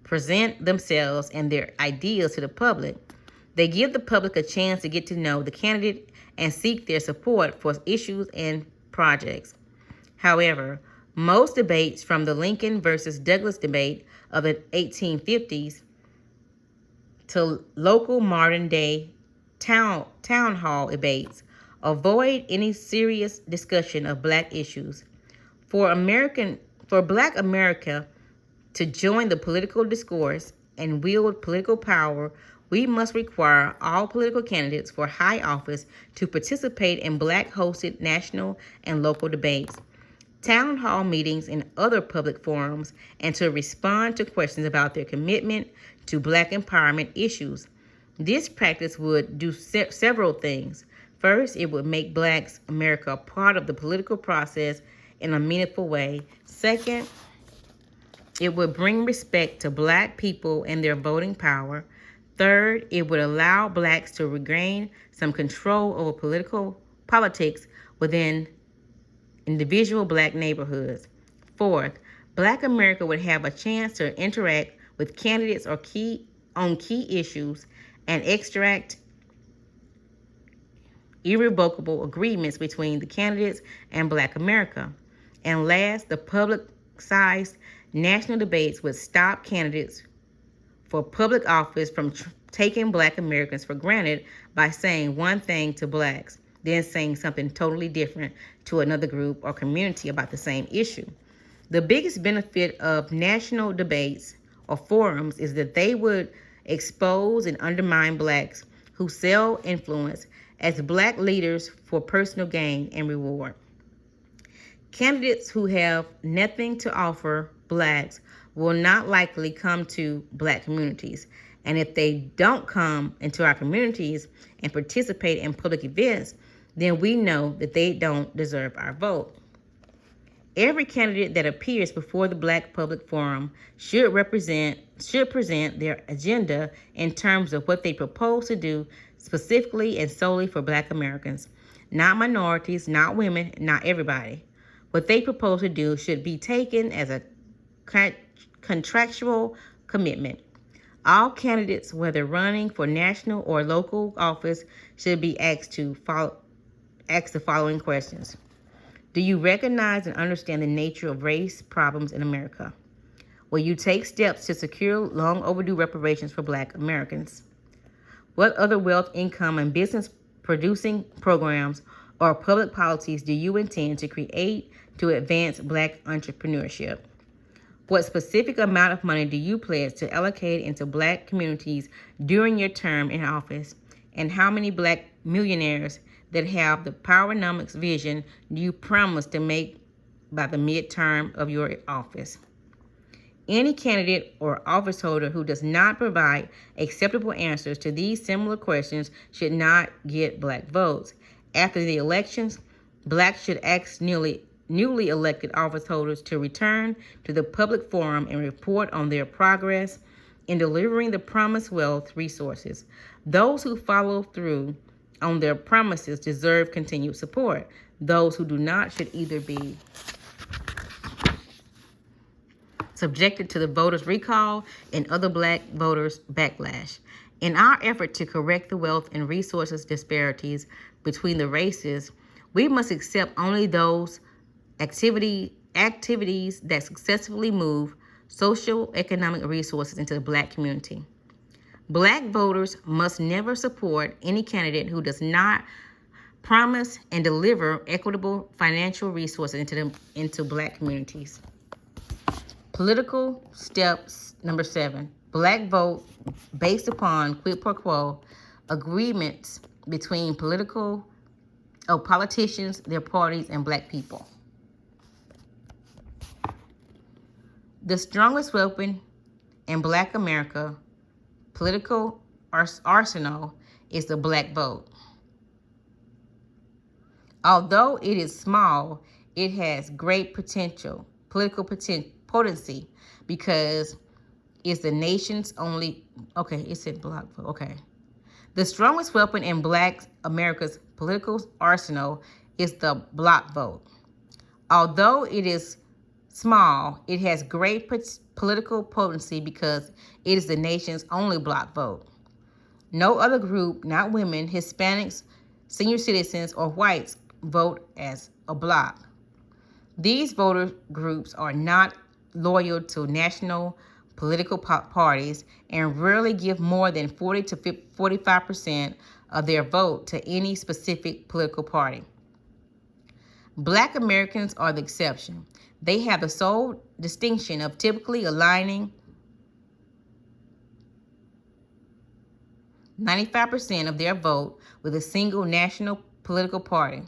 [SPEAKER 1] present themselves and their ideas to the public. They give the public a chance to get to know the candidate and seek their support for issues and projects. However, most debates, from the Lincoln versus Douglas debate of the 1850s to local modern-day town hall debates, avoid any serious discussion of Black issues. For Black America to join the political discourse and wield political power, we must require all political candidates for high office to participate in Black-hosted national and local debates, town hall meetings, and other public forums, and to respond to questions about their commitment to Black empowerment issues. This practice would do several things. First, it would make Black America a part of the political process in a meaningful way. Second, it would bring respect to Black people and their voting power. Third, it would allow Blacks to regain some control over politics within individual Black neighborhoods. Fourth, Black America would have a chance to interact with candidates on key issues and extract irrevocable agreements between the candidates and Black America. And last, the publicized national debates would stop candidates for public office from taking Black Americans for granted by saying one thing to Blacks, then saying something totally different to another group or community about the same issue. The biggest benefit of national debates or forums is that they would expose and undermine Blacks who sell influence as Black leaders for personal gain and reward. Candidates who have nothing to offer Blacks will not likely come to Black communities. And if they don't come into our communities and participate in public events, then we know that they don't deserve our vote. Every candidate that appears before the Black Public Forum should present their agenda in terms of what they propose to do specifically and solely for Black Americans, not minorities, not women, not everybody. What they propose to do should be taken as a contractual commitment. All candidates, whether running for national or local office, should be asked the following questions. Do you recognize and understand the nature of race problems in America? Will you take steps to secure long overdue reparations for Black Americans? What other wealth, income, and business producing programs or public policies do you intend to create to advance Black entrepreneurship? What specific amount of money do you pledge to allocate into Black communities during your term in office? And how many Black millionaires that have the PowerNomics vision do you promise to make by the midterm of your office. Any candidate or office holder who does not provide acceptable answers to these similar questions should not get black votes. After the elections, blacks should ask newly elected office holders to return to the public forum and report on their progress in delivering the promised wealth resources. Those who follow through on their promises deserve continued support. Those who do not should either be subjected to the voters' recall and other black voters' backlash. In our effort to correct the wealth and resources disparities between the races, we must accept only those activities that successfully move social economic resources into the black community. Black voters must never support any candidate who does not promise and deliver equitable financial resources into black communities. Political steps number 7. Black vote based upon quid pro quo agreements between politicians, their parties, and black people. The strongest weapon in black America political arsenal is the black vote. Although it is small, it has great political potency, because it's the nation's only, it said black vote, The strongest weapon in black America's political arsenal is the block vote. Although it is small, it has great political potency because it is the nation's only block vote. No other group, not women, Hispanics, senior citizens, or whites, vote as a block. These voter groups are not loyal to national political parties and rarely give more than 40 to 45% of their vote to any specific political party. Black Americans are the exception. They have the sole distinction of typically aligning 95% of their vote with a single national political party.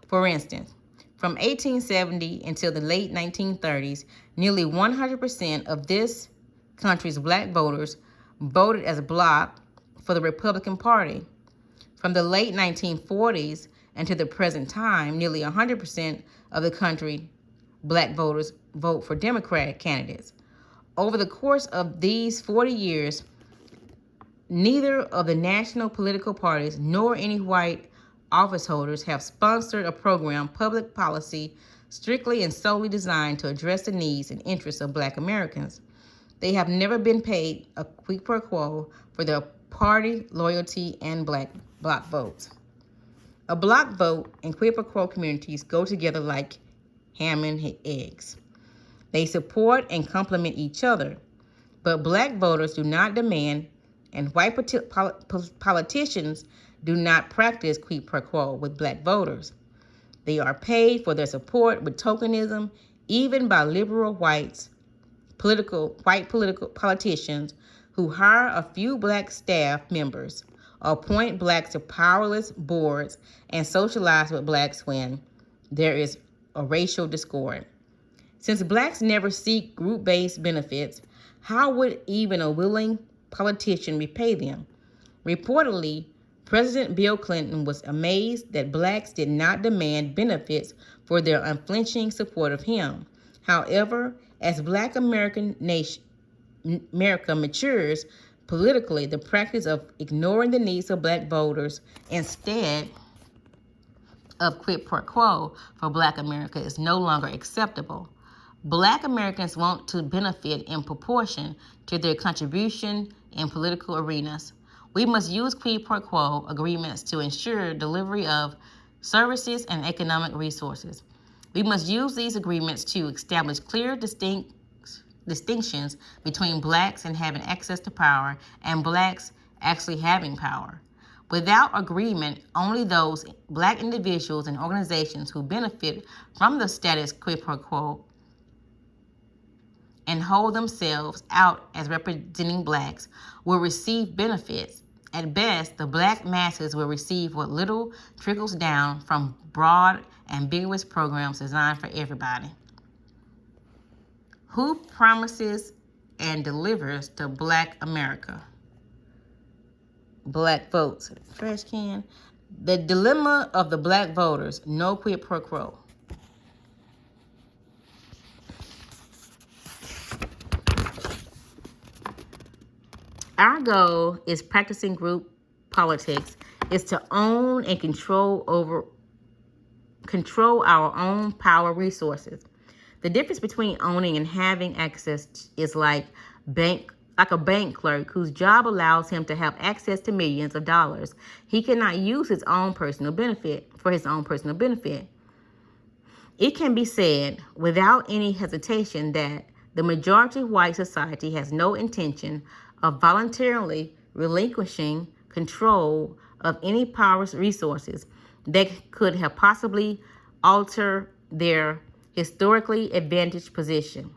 [SPEAKER 1] For instance, from 1870 until the late 1930s, nearly 100% of this country's black voters voted as a bloc for the Republican Party. From the late 1940s until the present time, nearly 100% of the country black voters vote for Democratic candidates. Over the course of these 40 years, neither of the national political parties nor any white office holders have sponsored a program, public policy, strictly and solely designed to address the needs and interests of black Americans. They have never been paid a quid pro quo for their party loyalty and block votes. A block vote and quid pro quo communities go together like ham and eggs. They support and complement each other, but black voters do not demand, and white politicians do not practice quid pro quo with black voters. They are paid for their support with tokenism, even by liberal white political politicians who hire a few black staff members, appoint blacks to powerless boards, and socialize with blacks when there is a racial discord. Since blacks never seek group-based benefits, how would even a willing politician repay them? Reportedly, President Bill Clinton was amazed that blacks did not demand benefits for their unflinching support of him. However, as black America matures politically, the practice of ignoring the needs of black voters instead of quid pro quo for black America is no longer acceptable. Black Americans want to benefit in proportion to their contribution in political arenas. We must use quid pro quo agreements to ensure delivery of services and economic resources. We must use these agreements to establish clear distinctions between blacks and having access to power and blacks actually having power. Without agreement, only those black individuals and organizations who benefit from the status quid pro quo and hold themselves out as representing blacks will receive benefits, At best, the black masses will receive what little trickles down from broad, ambiguous programs designed for everybody. Who promises and delivers to Black America? Black votes. Trash can. The dilemma of the black voters. No quid pro quo. Our goal is practicing group politics is to own and control our own power resources. The difference between owning and having access is like a bank clerk whose job allows him to have access to millions of dollars. He cannot use his own personal benefit for his own personal benefit. It can be said without any hesitation that the majority of white society has no intention of voluntarily relinquishing control of any power resources that could have possibly altered their historically advantaged position.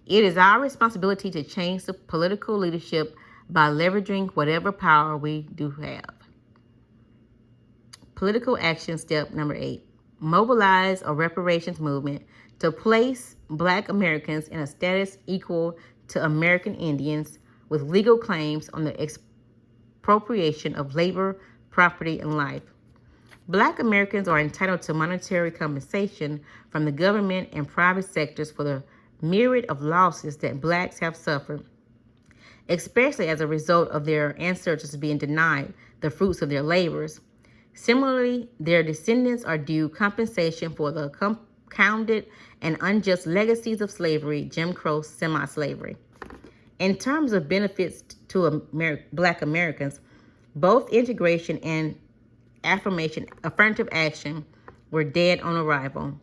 [SPEAKER 1] It is our responsibility to change the political leadership by leveraging whatever power we do have. Political action step number 8. Mobilize a reparations movement to place Black Americans in a status equal to American Indians with legal claims on the expropriation of labor, property, and life. Black Americans are entitled to monetary compensation from the government and private sectors for the myriad of losses that blacks have suffered, especially as a result of their ancestors being denied the fruits of their labors. Similarly, their descendants are due compensation for the compounded and unjust legacies of slavery, Jim Crow, semi-slavery. In terms of benefits to Black Americans, both integration and affirmative action were dead on arrival.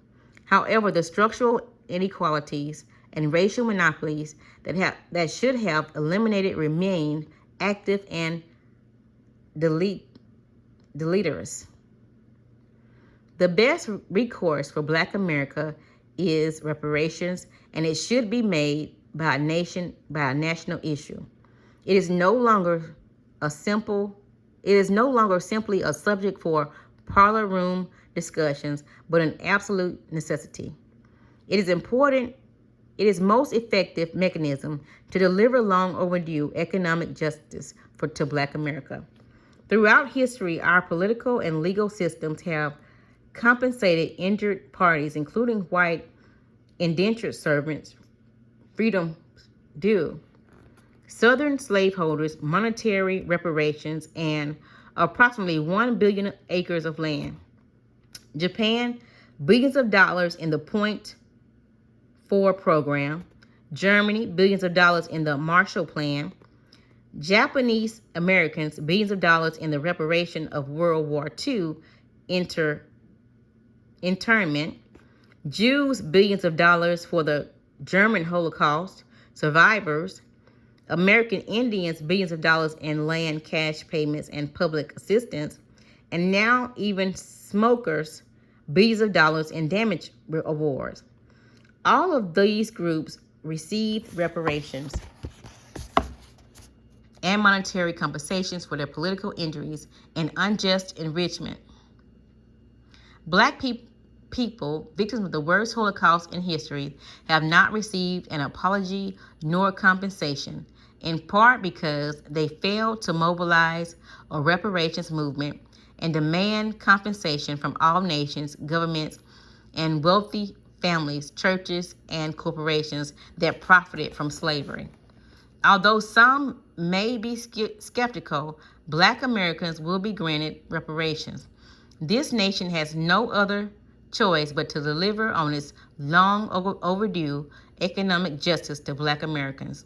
[SPEAKER 1] However, the structural inequalities and racial monopolies that should have eliminated remain active and deleterious. The best recourse for Black America is reparations, and it should be made by a national issue. It is no longer simply a subject for parlor room discussions, but an absolute necessity. It is most effective mechanism to deliver long overdue economic justice to Black America. Throughout history, our political and legal systems have compensated injured parties, including white indentured servants, freedom due, Southern slaveholders, monetary reparations, and approximately 1 billion acres of land. Japan, billions of dollars in the Point 4 program. Germany, billions of dollars in the Marshall Plan. Japanese Americans, billions of dollars in the reparation of World War II internment. Jews, billions of dollars for the German Holocaust survivors. American Indians, billions of dollars in land, cash payments, and public assistance. And now even smokers, billions of dollars in damage awards. All of these groups received reparations and monetary compensations for their political injuries and unjust enrichment. Black people, victims of the worst Holocaust in history, have not received an apology nor compensation, in part because they failed to mobilize a reparations movement and demand compensation from all nations, governments, and wealthy families, churches, and corporations that profited from slavery. Although some may be skeptical, Black Americans will be granted reparations. This nation has no other choice but to deliver on its long overdue economic justice to Black Americans.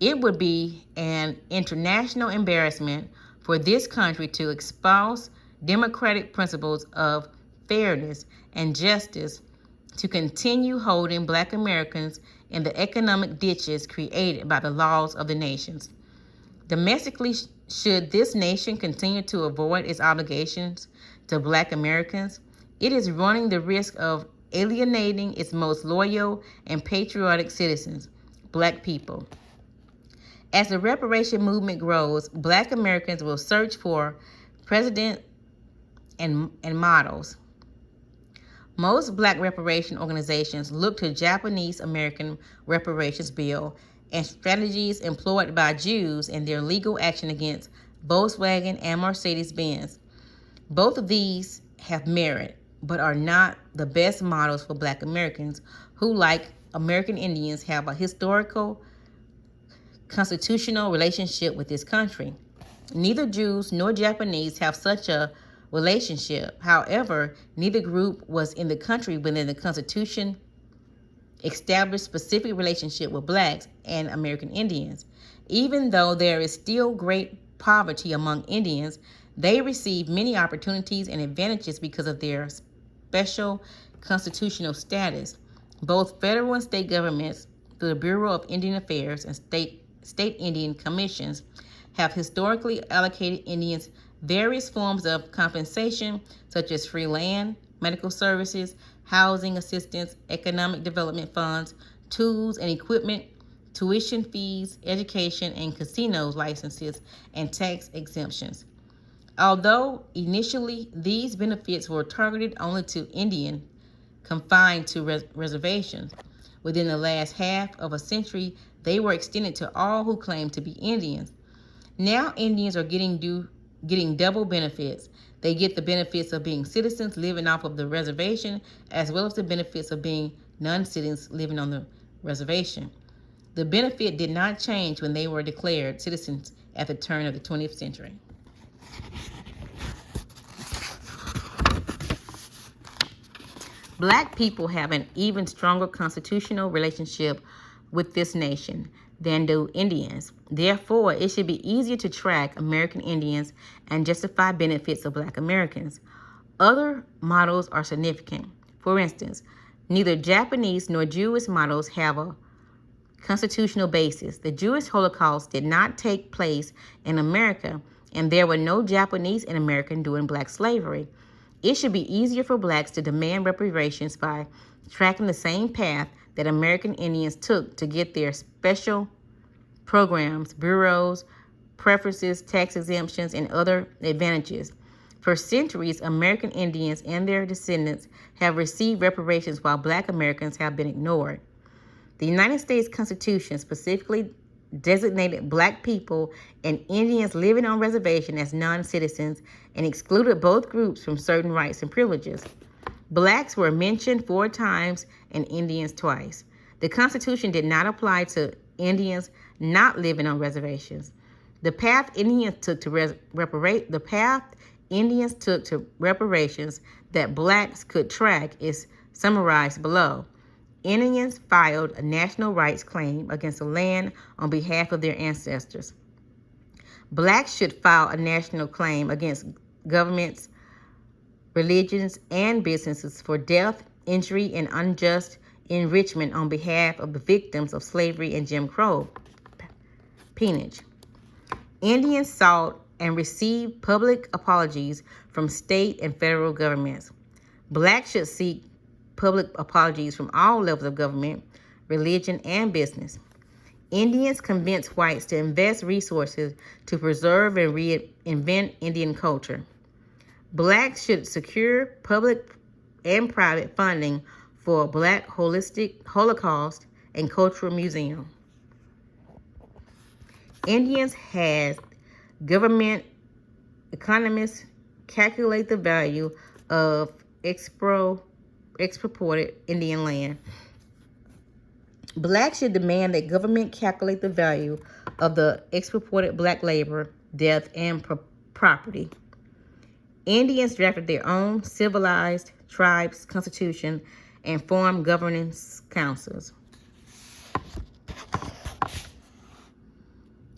[SPEAKER 1] It would be an international embarrassment for this country to espouse democratic principles of fairness and justice to continue holding Black Americans in the economic ditches created by the laws of the nations. Domestically, should this nation continue to avoid its obligations to Black Americans, it is running the risk of alienating its most loyal and patriotic citizens, Black people. As the reparation movement grows, Black Americans will search for precedent and models. Most Black reparation organizations look to Japanese American reparations bill and strategies employed by Jews in their legal action against Volkswagen and Mercedes-Benz. Both of these have merit, but are not the best models for Black Americans who, like American Indians, have a historical constitutional relationship with this country. Neither Jews nor Japanese have such a relationship. However, neither group was in the country within the Constitution established specific relationship with Blacks and American Indians. Even though there is still great poverty among Indians, they receive many opportunities and advantages because of their special constitutional status. Both federal and state governments, through the Bureau of Indian Affairs and state Indian commissions, have historically allocated Indians various forms of compensation, such as free land, medical services, housing assistance, economic development funds, tools and equipment, tuition fees, education and casino licenses, and tax exemptions. Although initially these benefits were targeted only to Indian confined to reservations, within the last half of a century they were extended to all who claimed to be Indians. Now Indians are getting double benefits. They get the benefits of being citizens living off of the reservation, as well as the benefits of being non-citizens living on the reservation. The benefit did not change when they were declared citizens at the turn of the 20th century. Black people have an even stronger constitutional relationship with this nation than do Indians. Therefore, it should be easier to track American Indians and justify benefits of Black Americans. Other models are significant. For instance, neither Japanese nor Jewish models have a constitutional basis. The Jewish Holocaust did not take place in America, and there were no Japanese in America during Black slavery. It should be easier for Blacks to demand reparations by tracking the same path that American Indians took to get their special programs, bureaus, preferences, tax exemptions, and other advantages. For centuries, American Indians and their descendants have received reparations while Black Americans have been ignored. The United States Constitution specifically designated Black people and Indians living on reservation as non-citizens and excluded both groups from certain rights and privileges. Blacks were mentioned 4 times and Indians twice. The Constitution did not apply to Indians not living on reservations. The path Indians took to reparations that Blacks could track is summarized below. Indians filed a national rights claim against the land on behalf of their ancestors. Blacks should file a national claim against governments, religions, and businesses for death, injury, and unjust enrichment on behalf of the victims of slavery and Jim Crow peonage. Indians sought and received public apologies from state and federal governments. Blacks should seek public apologies from all levels of government, religion, and business. Indians convinced whites to invest resources to preserve and reinvent Indian culture. Blacks should secure public and private funding for Black Holocaust and Cultural Museum. Indians had government economists calculate the value of expropriated Indian land. Blacks should demand that government calculate the value of the expropriated Black labor, death, and property. Indians drafted their own civilized tribes constitution and formed governance councils.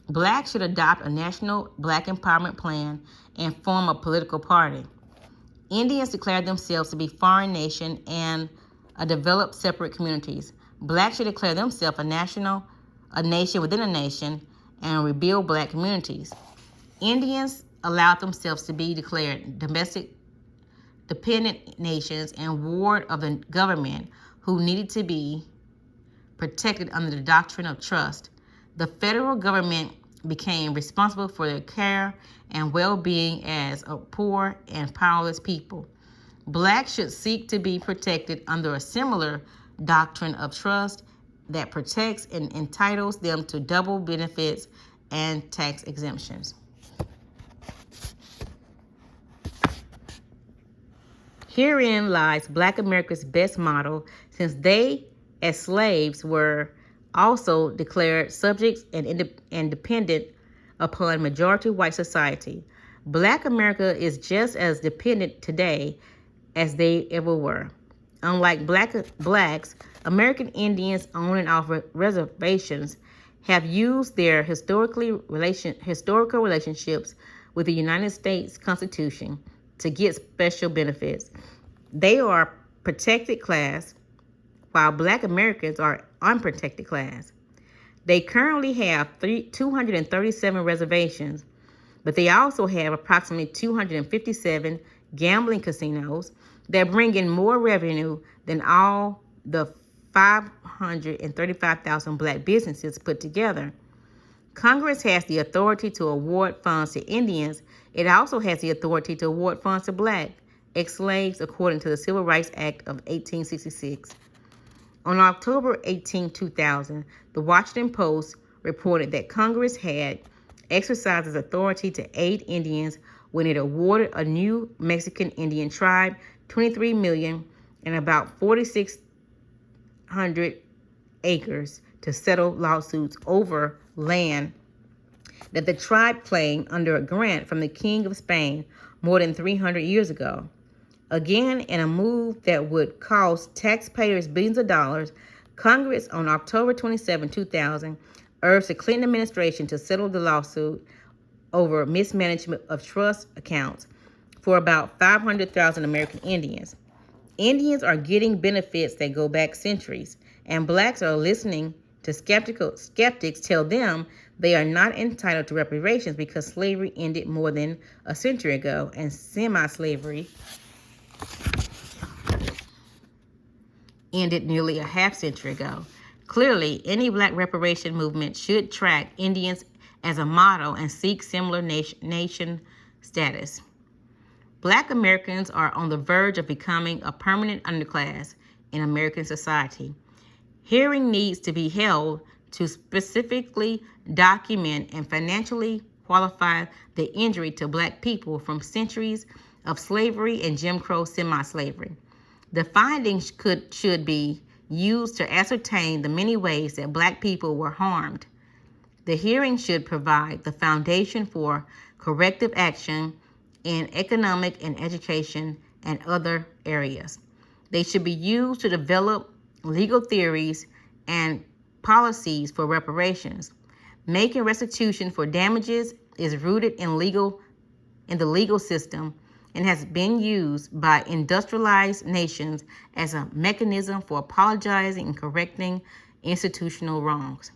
[SPEAKER 1] Blacks should adopt a national Black empowerment plan and form a political party. Indians declared themselves to be foreign nation and develop separate communities. Blacks should declare themselves a nation within a nation and rebuild Black communities. Indians allowed themselves to be declared domestic dependent nations and ward of the government who needed to be protected under the doctrine of trust. The federal government became responsible for the care and well-being as a poor and powerless people. Blacks should seek to be protected under a similar doctrine of trust that protects and entitles them to double benefits and tax exemptions. Herein lies Black America's best model, since they, as slaves, were also declared subjects and dependent upon majority white society. Black America is just as dependent today as they ever were. Unlike blacks, American Indians on and off reservations have used their historical relationships with the United States Constitution to get special benefits. They are protected class, while Black Americans are unprotected class. They currently have 237 reservations, but they also have approximately 257 gambling casinos that bring in more revenue than all the 535,000 Black businesses put together. Congress has the authority to award funds to Indians. It also has the authority to award funds to Black ex-slaves according to the Civil Rights Act of 1866. On October 18, 2000, the Washington Post reported that Congress had exercised its authority to aid Indians when it awarded a new Mexican Indian tribe $23 million and about 4,600 acres to settle lawsuits over land that the tribe claimed under a grant from the King of Spain more than 300 years ago. Again, in a move that would cost taxpayers billions of dollars, Congress on October 27, 2000, urged the Clinton administration to settle the lawsuit over mismanagement of trust accounts for about 500,000 American Indians. Indians are getting benefits that go back centuries, and Blacks are listening to skeptics tell them they are not entitled to reparations because slavery ended more than a century ago and semi-slavery ended nearly a half century ago. Clearly, any Black reparation movement should track Indians as a model and seek similar nation status. Black Americans are on the verge of becoming a permanent underclass in American society. Hearing needs to be held to specifically document and financially qualify the injury to Black people from centuries of slavery and Jim Crow semi-slavery. The findings should be used to ascertain the many ways that Black people were harmed. The hearing should provide the foundation for corrective action in economic and education and other areas. They should be used to develop legal theories and policies for reparations. Making restitution for damages is rooted in the legal system and has been used by industrialized nations as a mechanism for apologizing and correcting institutional wrongs.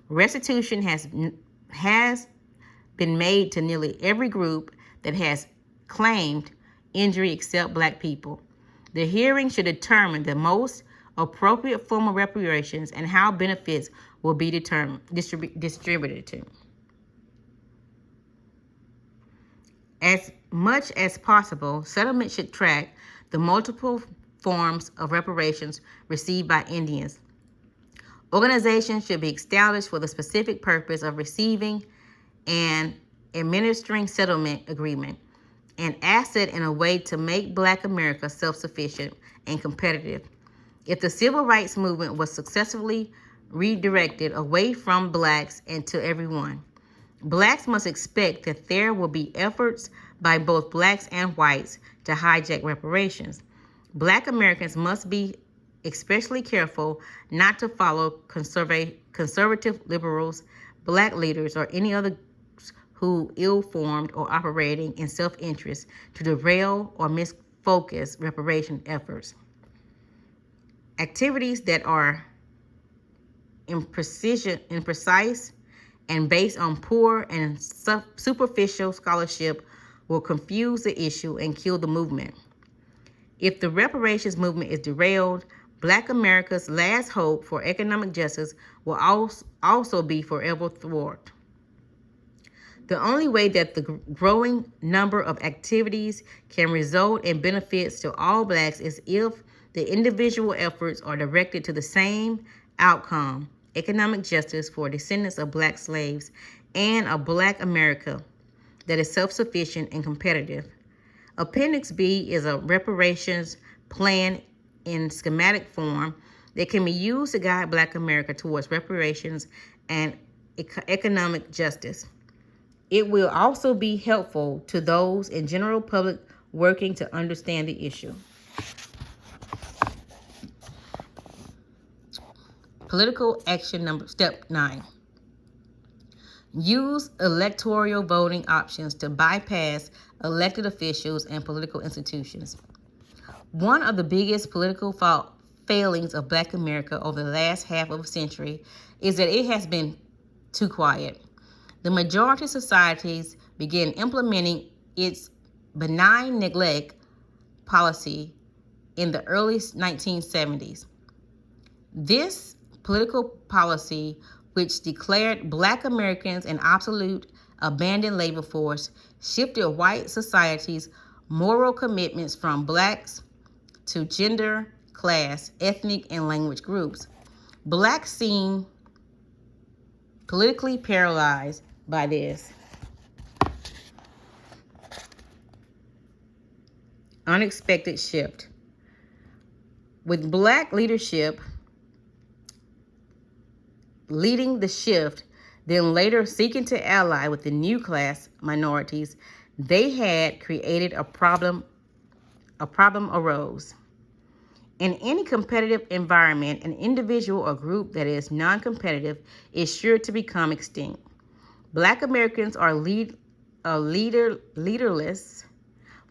[SPEAKER 1] Restitution has been made to nearly every group that has claimed injury except Black people. The hearing should determine the most appropriate form of reparations and how benefits will be distributed to. As much as possible, settlement should track the multiple forms of reparations received by Indians. Organizations should be established for the specific purpose of receiving and administering settlement agreement, an asset in a way to make Black America self-sufficient and competitive. If the civil rights movement was successfully redirected away from Blacks and to everyone, Blacks must expect that there will be efforts by both Blacks and whites to hijack reparations. Black Americans must be especially careful not to follow conservative liberals, Black leaders, or any other who ill-formed or operating in self-interest to derail or misfocus reparation efforts. Activities that are imprecise and based on poor and superficial scholarship will confuse the issue and kill the movement. If the reparations movement is derailed, Black America's last hope for economic justice will also be forever thwarted. The only way that the growing number of activities can result in benefits to all blacks is if the individual efforts are directed to the same outcome, economic justice for descendants of black slaves and a black America that is self-sufficient and competitive. Appendix B is a reparations plan in schematic form that can be used to guide black America towards reparations and economic justice. It will also be helpful to those in general public working to understand the issue. Political action step 9. Use electoral voting options to bypass elected officials and political institutions. One of the biggest political failings of Black America over the last half of a century is that it has been too quiet. The majority of societies began implementing its benign neglect policy in the early 1970s. This political policy, which declared Black Americans an absolute abandoned labor force, shifted white society's moral commitments from blacks to gender, class, ethnic, and language groups. Blacks seem politically paralyzed by this unexpected shift. With black leadership leading the shift, then later seeking to ally with the new class minorities, they had created a problem arose. In any competitive environment, an individual or group that is non-competitive is sure to become extinct. Black Americans are leaderless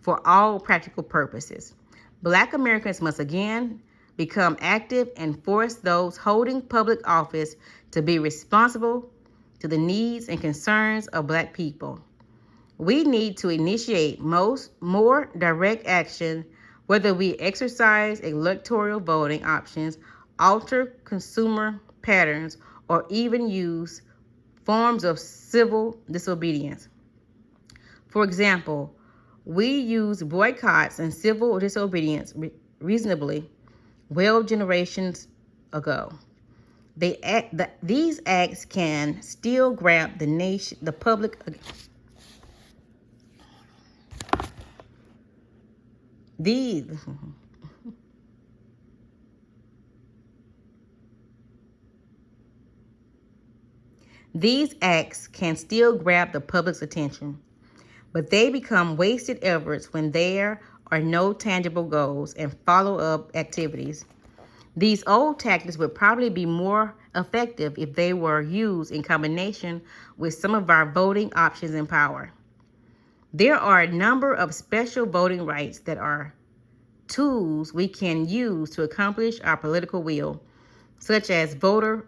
[SPEAKER 1] for all practical purposes. Black Americans must again become active and force those holding public office to be responsible to the needs and concerns of Black people. We need to initiate more direct action, whether we exercise electoral voting options, alter consumer patterns, or even use forms of civil disobedience. For example, we use boycotts and civil disobedience reasonably well generations ago. These acts can still grab the public. These acts can still grab the public's attention, but they become wasted efforts when there are no tangible goals and follow-up activities. These old tactics would probably be more effective if they were used in combination with some of our voting options in power. There are a number of special voting rights that are tools we can use to accomplish our political will, such as voter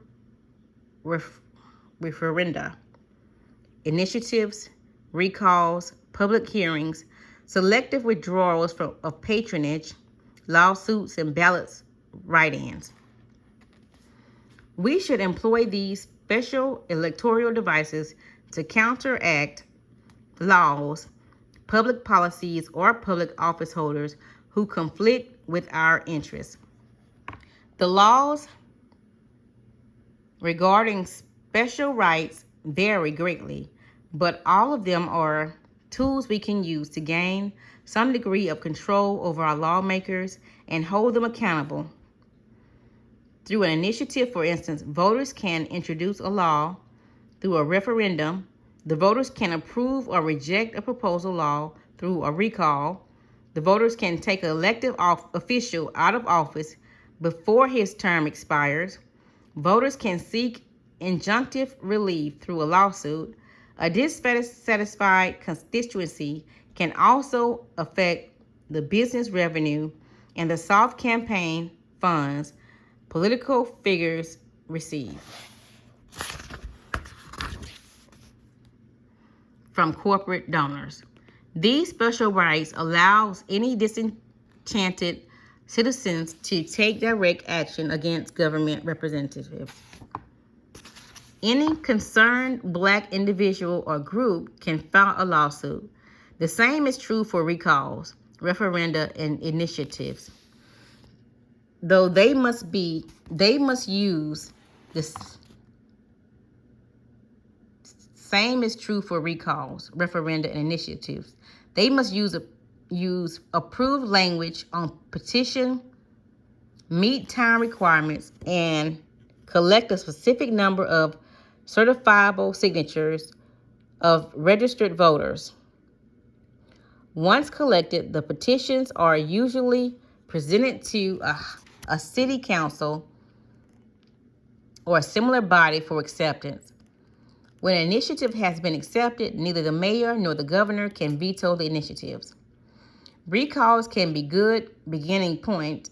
[SPEAKER 1] referenda, initiatives, recalls, public hearings, selective withdrawals of patronage, lawsuits, and ballots write-ins. We should employ these special electoral devices to counteract laws, public policies, or public office holders who conflict with our interests. The laws regarding special rights vary greatly, but all of them are tools we can use to gain some degree of control over our lawmakers and hold them accountable. Through an initiative, for instance, voters can introduce a law. Through a referendum, the voters can approve or reject a proposal law. Through a recall, the voters can take an elected official out of office before his term expires. Voters can seek injunctive relief through a lawsuit. A dissatisfied constituency can also affect the business revenue and the soft campaign funds political figures receive from corporate donors. These special rights allows any disenchanted citizens to take direct action against government representatives. Any concerned Black individual or group can file a lawsuit. The same is true for recalls, referenda, and initiatives. Though they must use this. Same is true for recalls, referenda, and initiatives. They must use approved language on petition, meet time requirements, and collect a specific number of certifiable signatures of registered voters. Once collected, the petitions are usually presented to a city council or a similar body for acceptance. When an initiative has been accepted, neither the mayor nor the governor can veto the initiatives. Recalls can be good beginning point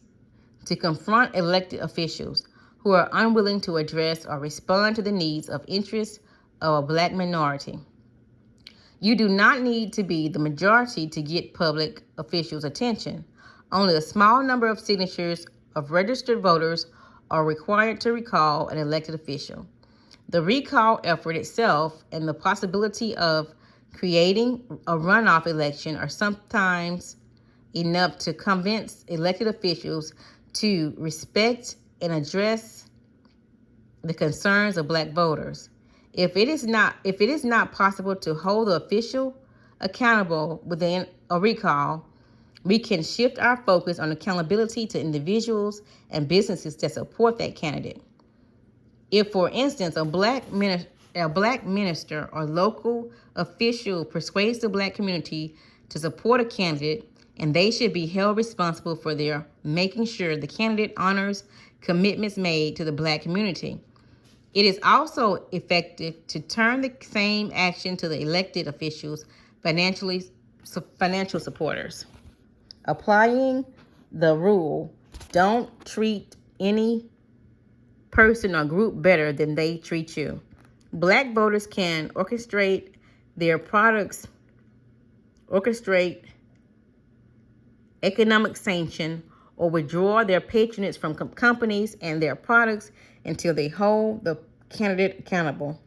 [SPEAKER 1] to confront elected officials who are unwilling to address or respond to the needs of interests of a Black minority. You do not need to be the majority to get public officials' attention. Only a small number of signatures of registered voters are required to recall an elected official. The recall effort itself and the possibility of creating a runoff election are sometimes enough to convince elected officials to respect and address the concerns of Black voters. If it is not possible to hold the official accountable within a recall, we can shift our focus on accountability to individuals and businesses that support that candidate. If, for instance, a black minister or local official persuades the Black community to support a candidate, and they should be held responsible for their making sure the candidate honors commitments made to the Black community. It is also effective to turn the same action to the elected officials, financial supporters. Applying the rule, don't treat any person or group better than they treat you. Black voters can orchestrate economic sanction, or withdraw their patronage from companies and their products until they hold the candidate accountable.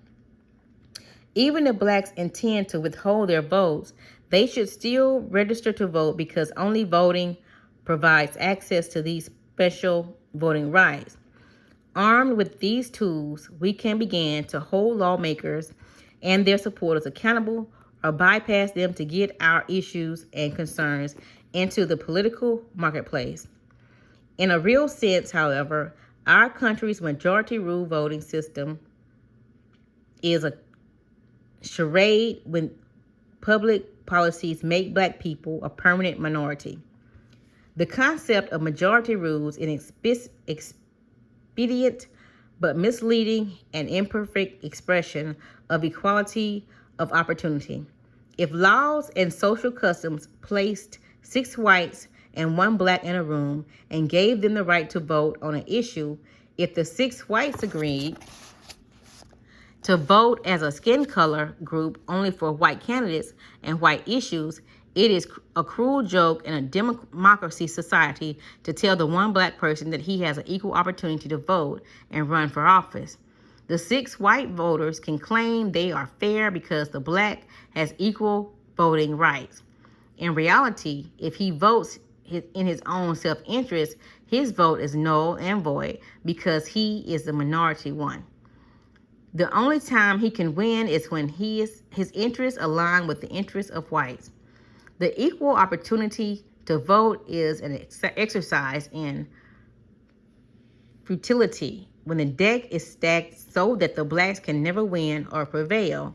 [SPEAKER 1] Even if Blacks intend to withhold their votes, they should still register to vote because only voting provides access to these special voting rights. Armed with these tools, we can begin to hold lawmakers and their supporters accountable or bypass them to get our issues and concerns into the political marketplace. In a real sense, however, our country's majority rule voting system is a charade when public policies make Black people a permanent minority. The concept of majority rules is expedient but misleading and imperfect expression of equality of opportunity. If laws and social customs placed 6 whites and 1 Black in a room and gave them the right to vote on an issue, if the 6 whites agreed to vote as a skin color group only for white candidates and white issues, it is a cruel joke in a democracy society to tell the 1 Black person that he has an equal opportunity to vote and run for office. The 6 white voters can claim they are fair because the Black has equal voting rights. In reality, if he votes in his own self-interest, his vote is null and void because he is the minority one. The only time he can win is when his interests align with the interests of whites. The equal opportunity to vote is an exercise in futility when the deck is stacked so that the Blacks can never win or prevail.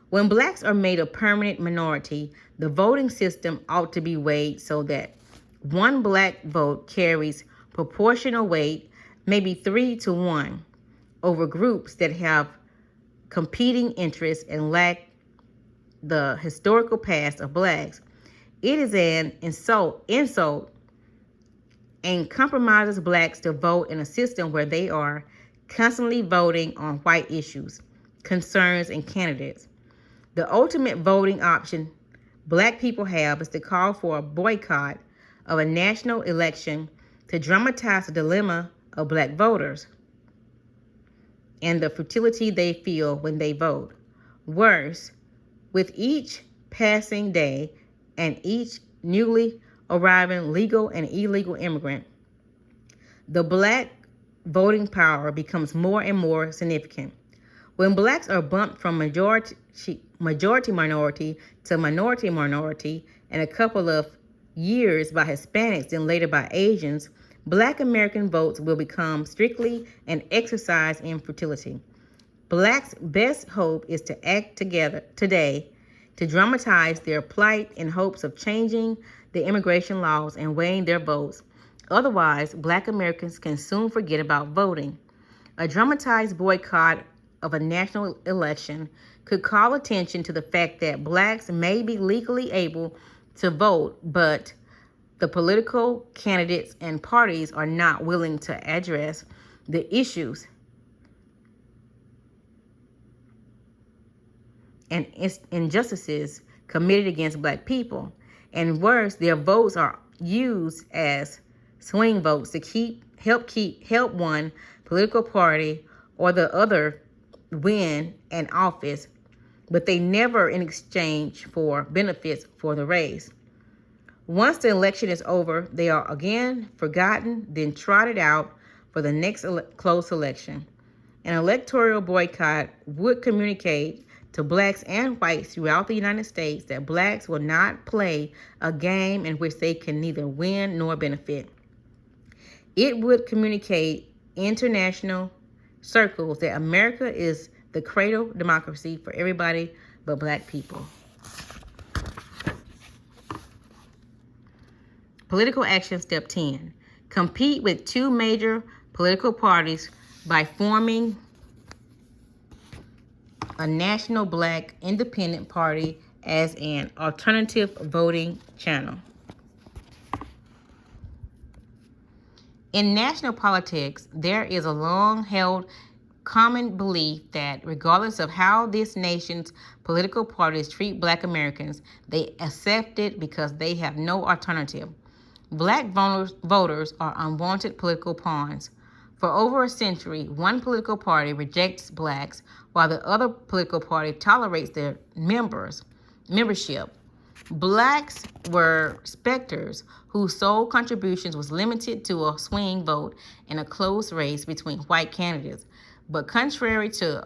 [SPEAKER 1] When Blacks are made a permanent minority, the voting system ought to be weighed so that 1 Black vote carries proportional weight, maybe 3-1, over groups that have competing interests and lack the historical past of Blacks. It is an insult and compromises Blacks to vote in a system where they are constantly voting on white issues, concerns, and candidates. The ultimate voting option Black people have is to call for a boycott of a national election to dramatize the dilemma of black voters and the futility they feel when they vote. Worse, with each passing day and each newly arriving legal and illegal immigrant, the black voting power becomes more and more significant. When blacks are bumped from majority minority to minority in a couple of years by Hispanics and later by Asians, black American votes will become strictly an exercise in futility. Blacks' best hope is to act together today to dramatize their plight in hopes of changing the immigration laws and weighing their votes. Otherwise, black Americans can soon forget about voting. A dramatized boycott of a national election could call attention to the fact that blacks may be legally able to vote, but the political candidates and parties are not willing to address the issues and injustices committed against black people. And worse, their votes are used as swing votes to help one political party or the other win an office, but they never in exchange for benefits for the race. Once the election is over, they are again forgotten, then trotted out for the next close election. An electoral boycott would communicate to blacks and whites throughout the United States that blacks will not play a game in which they can neither win nor benefit. It would communicate international circles that America is the cradle democracy for everybody but black people. Political action step 10. Compete with two major political parties by forming a national black independent party as an alternative voting channel. In national politics, there is a long-held common belief that regardless of how this nation's political parties treat black Americans, they accept it because they have no alternative. Black voters are unwanted political pawns. For over a century, one political party rejects blacks while the other political party tolerates their membership. Blacks were specters whose sole contributions was limited to a swing vote in a close race between white candidates. But contrary to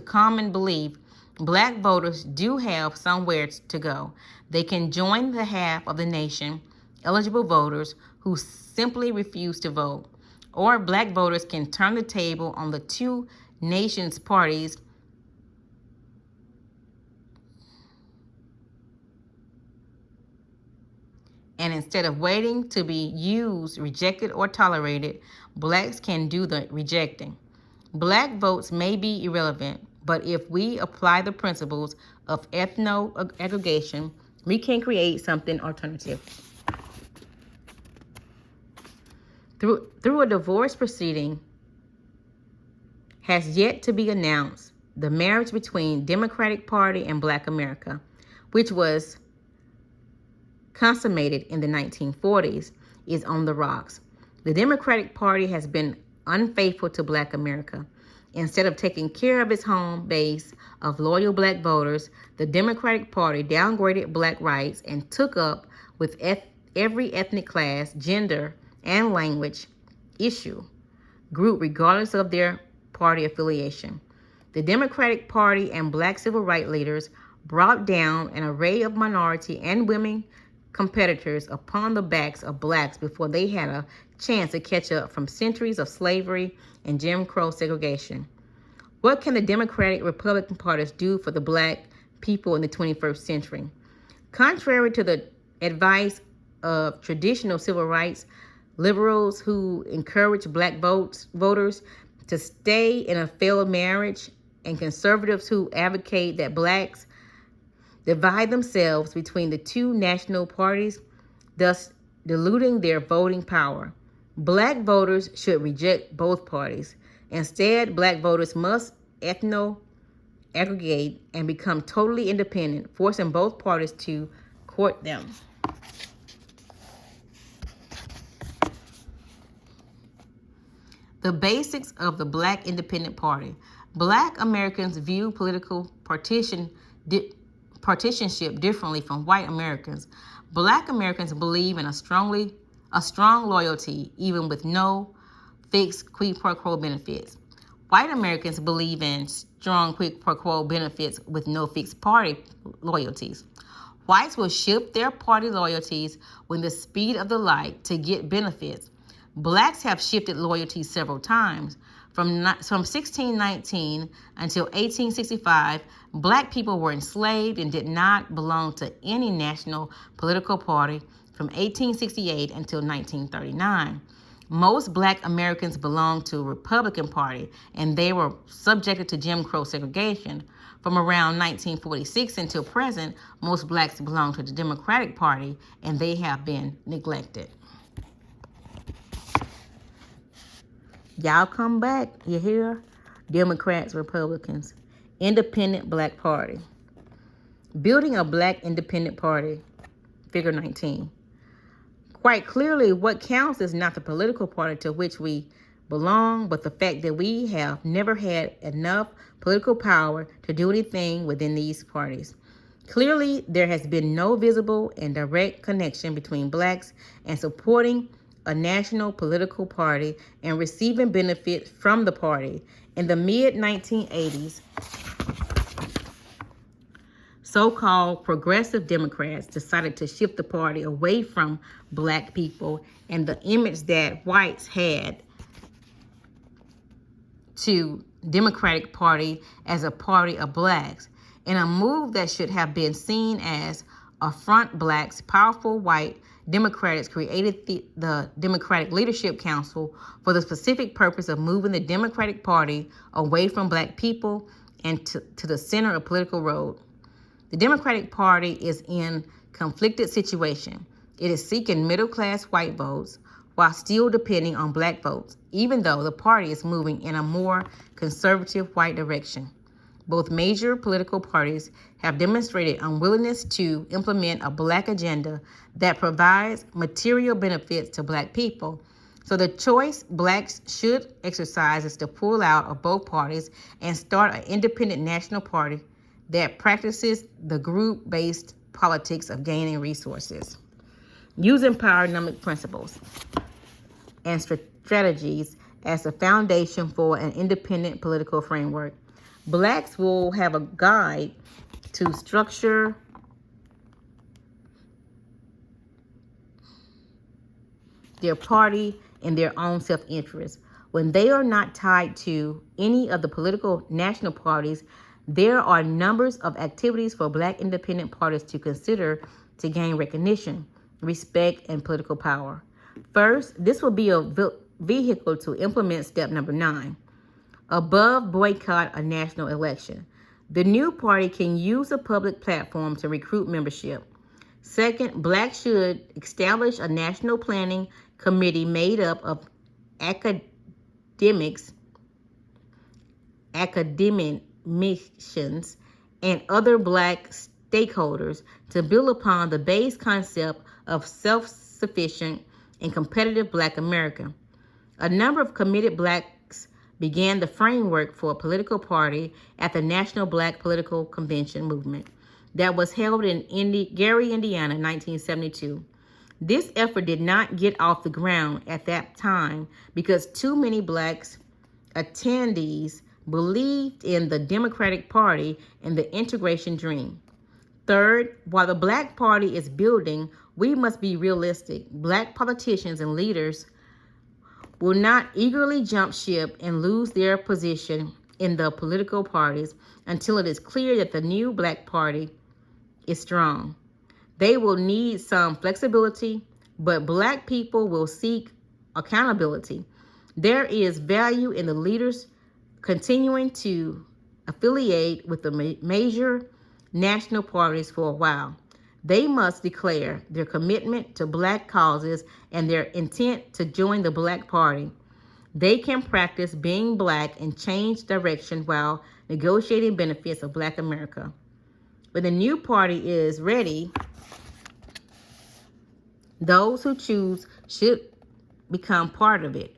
[SPEAKER 1] common belief, black voters do have somewhere to go. They can join the half of the nation, eligible voters, who simply refuse to vote. Or black voters can turn the table on the two nations parties and instead of waiting to be used, rejected, or tolerated, blacks can do the rejecting. Black votes may be irrelevant, but if we apply the principles of ethno-aggregation, we can create something alternative. Through a divorce proceeding has yet to be announced, the marriage between Democratic Party and Black America, which was consummated in the 1940s, is on the rocks. The Democratic Party has been unfaithful to Black America. Instead of taking care of its home base of loyal black voters, the Democratic Party downgraded black rights and took up with every ethnic class, gender, and language group regardless of their party affiliation. The Democratic Party and black civil rights leaders brought down an array of minority and women competitors upon the backs of blacks before they had a chance to catch up from centuries of slavery and Jim Crow segregation. What can the Democratic Republican parties do for the black people in the 21st century? Contrary to the advice of traditional civil rights liberals who encourage black voters to stay in a failed marriage, and conservatives who advocate that blacks divide themselves between the two national parties, thus diluting their voting power. Black voters should reject both parties. Instead, black voters must ethno-aggregate and become totally independent, forcing both parties to court them. The basics of the Black Independent Party. Black Americans view political partisanship differently from white Americans. Black Americans believe in a strong loyalty, even with no fixed quid pro quo benefits. White Americans believe in strong quid pro quo benefits with no fixed party loyalties. Whites will shift their party loyalties with the speed of the light to get benefits. Blacks have shifted loyalties several times. From 1619 until 1865, Black people were enslaved and did not belong to any national political party from 1868 until 1939. Most Black Americans belonged to the Republican Party, and they were subjected to Jim Crow segregation. From around 1946 until present, most Blacks belong to the Democratic Party, and they have been neglected. Y'all come back, you hear? Democrats, Republicans. Independent Black Party. Building a Black Independent Party. Figure 19. Quite clearly, what counts is not the political party to which we belong, but the fact that we have never had enough political power to do anything within these parties. Clearly, there has been no visible and direct connection between Blacks and supporting a national political party and receiving benefits from the party. In the mid-1980s, so-called progressive Democrats decided to shift the party away from Black people and the image that whites had to Democratic Party as a party of Blacks. In a move that should have been seen as affront Blacks, powerful white Democrats created the Democratic Leadership Council for the specific purpose of moving the Democratic Party away from Black people and to the center of political road. The Democratic Party is in conflicted situation. It is seeking middle-class white votes while still depending on Black votes, even though the party is moving in a more conservative white direction. Both major political parties have demonstrated unwillingness to implement a Black agenda that provides material benefits to Black people. So the choice Blacks should exercise is to pull out of both parties and start an independent national party that practices the group-based politics of gaining resources. Using PowerNomics principles and strategies as the foundation for an independent political framework. Blacks will have a guide to structure their party in their own self-interest. When they are not tied to any of the political national parties, there are numbers of activities for Black independent parties to consider to gain recognition, respect, and political power. First, this will be a vehicle to implement step number 9. Above boycott a national election. The new party can use a public platform to recruit membership. Second, Blacks should establish a national planning committee made up of academicians, and other Black stakeholders to build upon the base concept of self-sufficient and competitive Black America. A number of committed Blacks began the framework for a political party at the National Black Political Convention movement that was held in Gary, Indiana, in 1972. This effort did not get off the ground at that time because too many Blacks attendees believed in the Democratic Party and the integration dream. Third, while the Black Party is building, we must be realistic. Black politicians and leaders will not eagerly jump ship and lose their position in the political parties until it is clear that the new Black Party is strong. They will need some flexibility, but Black people will seek accountability. There is value in the leaders continuing to affiliate with the major national parties for a while. They must declare their commitment to Black causes and their intent to join the Black Party. They can practice being Black and change direction while negotiating benefits of Black America. When the new party is ready, those who choose should become part of it.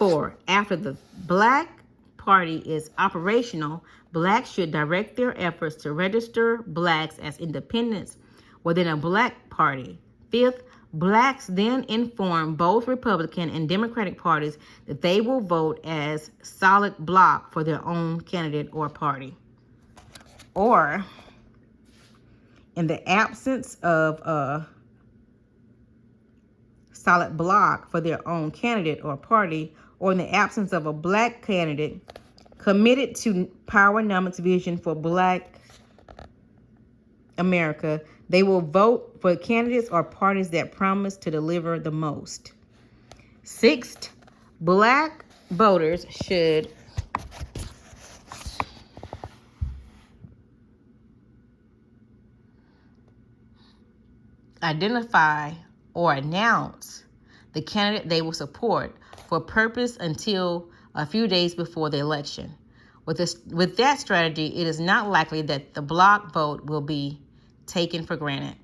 [SPEAKER 1] 4. After the Black Party is operational, blacks should direct their efforts to register blacks as independents within a Black Party. 5th, blacks then inform both Republican and Democratic parties that they will vote as solid block for their own candidate or party. Or, in the absence of a solid block for their own candidate or party, or in the absence of a black candidate committed to PowerNomics vision for Black America, they will vote for candidates or parties that promise to deliver the most. 6th, black voters should identify or announce the candidate they will support for purpose until a few days before the election. With that strategy, it is not likely that the block vote will be taken for granted.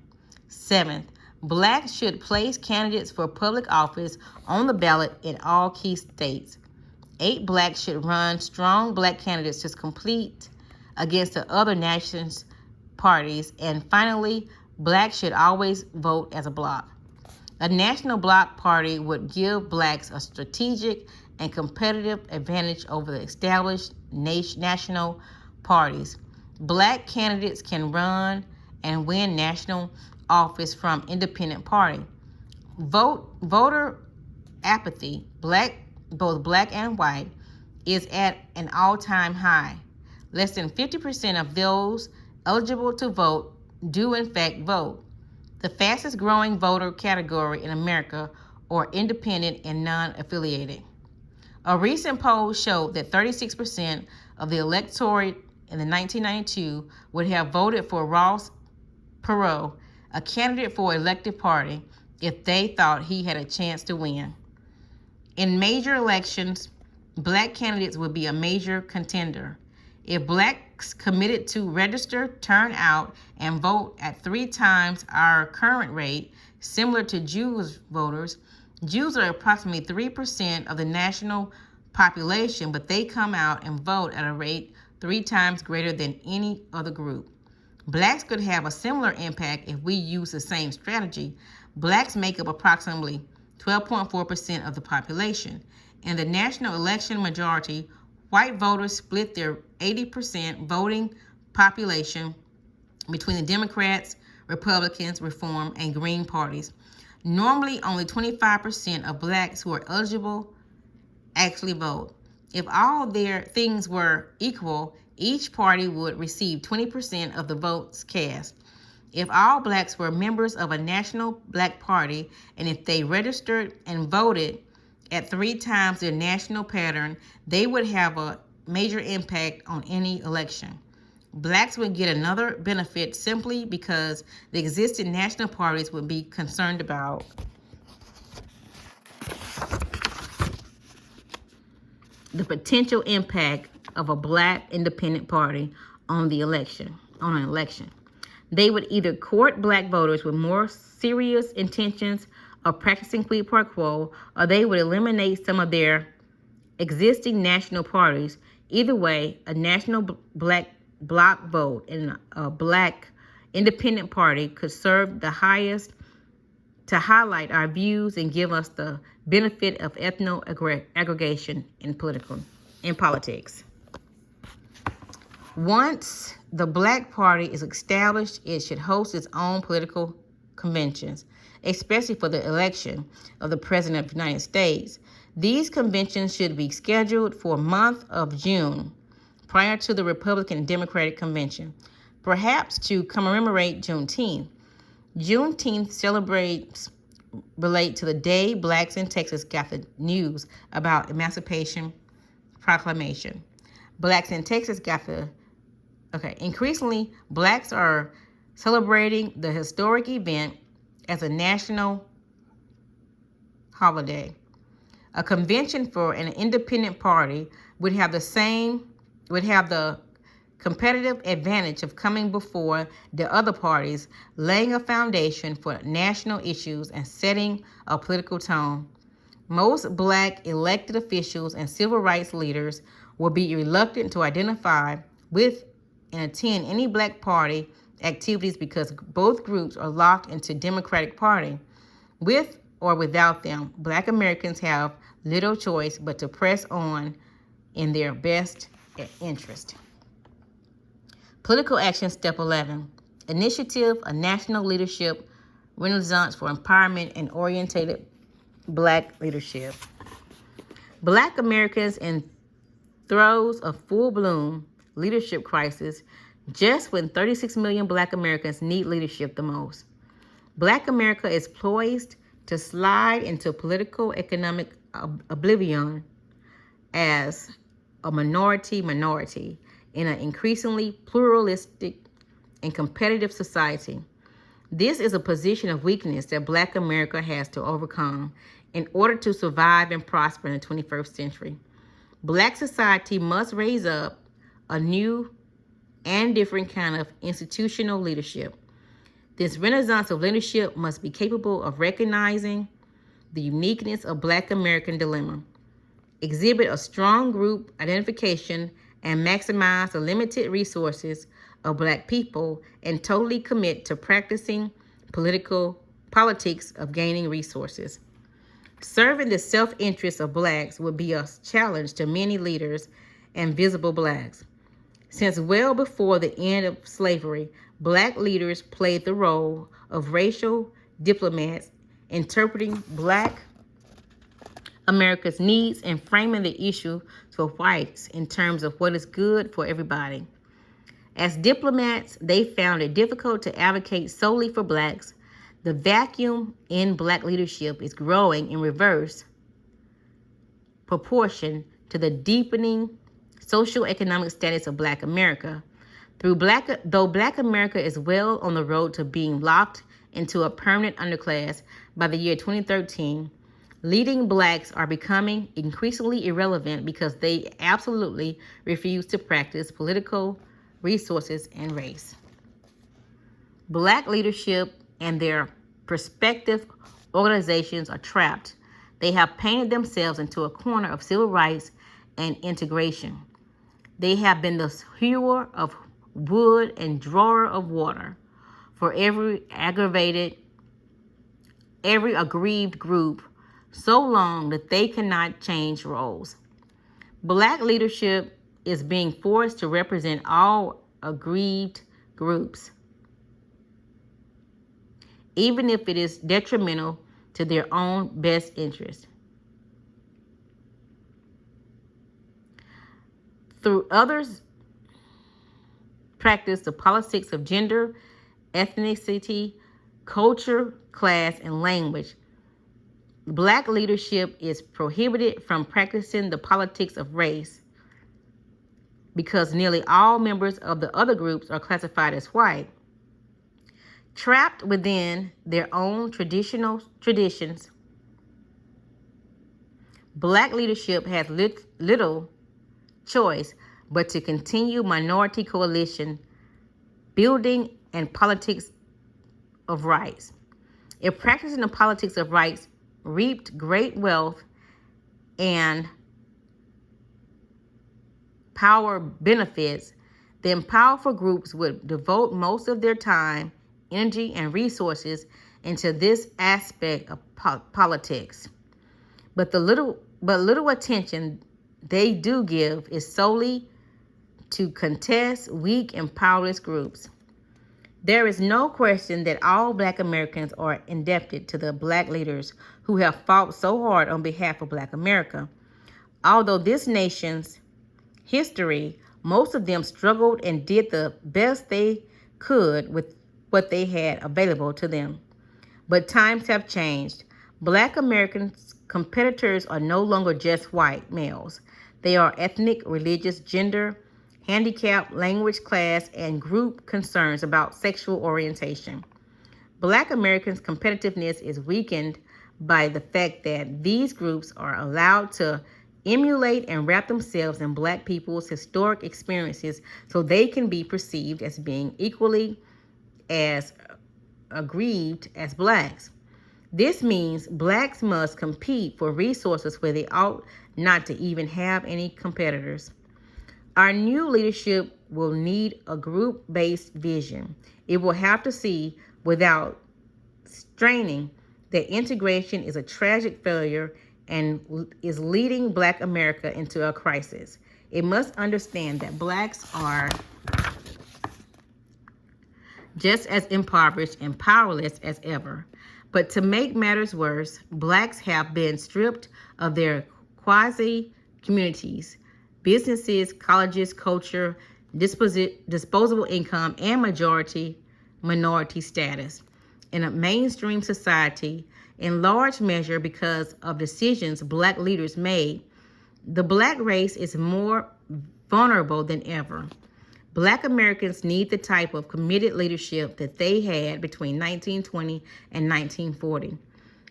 [SPEAKER 1] 7th, blacks should place candidates for public office on the ballot in all key states. 8, blacks should run strong black candidates to compete against the other nations' parties. And finally, blacks should always vote as a bloc. A national bloc party would give blacks a strategic and competitive advantage over the established national parties. Black candidates can run and win national office from independent party. Voter apathy, both black and white, is at an all-time high. Less than 50% of those eligible to vote do in fact vote. The fastest growing voter category in America are independent and non-affiliated. A recent poll showed that 36% of the electorate in the 1992 would have voted for Ross Perot, a candidate for elective party, if they thought he had a chance to win. In major elections, black candidates would be a major contender. If blacks committed to register, turn out, and vote at 3 times our current rate, similar to Jewish voters, Jews are approximately 3% of the national population, but they come out and vote at a rate 3 times greater than any other group. Blacks could have a similar impact if we use the same strategy. Blacks make up approximately 12.4% of the population. In the national election majority, white voters split their 80% voting population between the Democrats, Republicans, Reform, and Green parties. Normally, only 25% of blacks who are eligible actually vote. If all their things were equal, each party would receive 20% of the votes cast. If all blacks were members of a national black party, and if they registered and voted at 3 times their national pattern, they would have a major impact on any election. Blacks would get another benefit simply because the existing national parties would be concerned about the potential impact of a black independent party on an election. They would either court black voters with more serious intentions of practicing quid pro quo, or they would eliminate some of their existing national parties. Either way, a national black bloc vote in a black independent party could serve the highest to highlight our views and give us the benefit of ethno aggregation in politics. Once the Black Party is established, it should host its own political conventions, especially for the election of the President of the United States. These conventions should be scheduled for a month of June, prior to the Republican and Democratic convention, perhaps to commemorate Juneteenth. Juneteenth celebrates relate to the day blacks in Texas got the news about Emancipation Proclamation. Blacks in Texas got the increasingly, blacks are celebrating the historic event as a national holiday. A convention for an independent party would have the competitive advantage of coming before the other parties, laying a foundation for national issues and setting a political tone. Most black elected officials and civil rights leaders will be reluctant to identify with and attend any Black Party activities because both groups are locked into Democratic Party. With or without them, Black Americans have little choice but to press on in their best interest. Political action step 11. Initiative, a national leadership renaissance for empowerment and orientated Black leadership. Black Americans in throes of full-bloom leadership crisis just when 36 million Black Americans need leadership the most. Black America is poised to slide into political economic oblivion as a minority in an increasingly pluralistic and competitive society. This is a position of weakness that Black America has to overcome in order to survive and prosper in the 21st century. Black society must raise up a new and different kind of institutional leadership. This renaissance of leadership must be capable of recognizing the uniqueness of Black American dilemma, exhibit a strong group identification, and maximize the limited resources of Black people, and totally commit to practicing politics of gaining resources. Serving the self-interest of Blacks would be a challenge to many leaders and visible Blacks. Since well before the end of slavery, Black leaders played the role of racial diplomats, interpreting Black America's needs and framing the issue for whites in terms of what is good for everybody. As diplomats, they found it difficult to advocate solely for Blacks. The vacuum in Black leadership is growing in reverse proportion to the deepening socioeconomic status of Black America. Though Black America is well on the road to being locked into a permanent underclass by the year 2013, leading Blacks are becoming increasingly irrelevant because they absolutely refuse to practice political resources and race. Black leadership and their prospective organizations are trapped. They have painted themselves into a corner of civil rights and integration. They have been the hewer of wood and drawer of water for every aggrieved group so long that they cannot change roles. Black leadership is being forced to represent all aggrieved groups, even if it is detrimental to their own best interest. Through others practice the politics of gender, ethnicity, culture, class, and language, Black leadership is prohibited from practicing the politics of race because nearly all members of the other groups are classified as white. Trapped within their own traditions, Black leadership has little choice but to continue minority coalition building and politics of rights. If practicing the politics of rights reaped great wealth and power benefits, then powerful groups would devote most of their time, energy, and resources into this aspect of politics. But little attention they do give is solely to contest weak and powerless groups. There is no question that all Black Americans are indebted to the Black leaders who have fought so hard on behalf of Black America. Although this nation's history, most of them struggled and did the best they could with what they had available to them. But times have changed. Black American competitors are no longer just white males. They are ethnic, religious, gender, handicap, language, class, and group concerns about sexual orientation. Black Americans' competitiveness is weakened by the fact that these groups are allowed to emulate and wrap themselves in Black people's historic experiences so they can be perceived as being equally as aggrieved as Blacks. This means blacks must compete for resources where they ought not to even have any competitors. Our new leadership will need a group-based vision. It will have to see, without straining, that integration is a tragic failure and is leading Black America into a crisis. It must understand that blacks are just as impoverished and powerless as ever. But to make matters worse, blacks have been stripped of their quasi communities, businesses, colleges, culture, disposable income, and minority status in a mainstream society, in large measure because of decisions black leaders made. The black race is more vulnerable than ever. Black Americans need the type of committed leadership that they had between 1920 and 1940.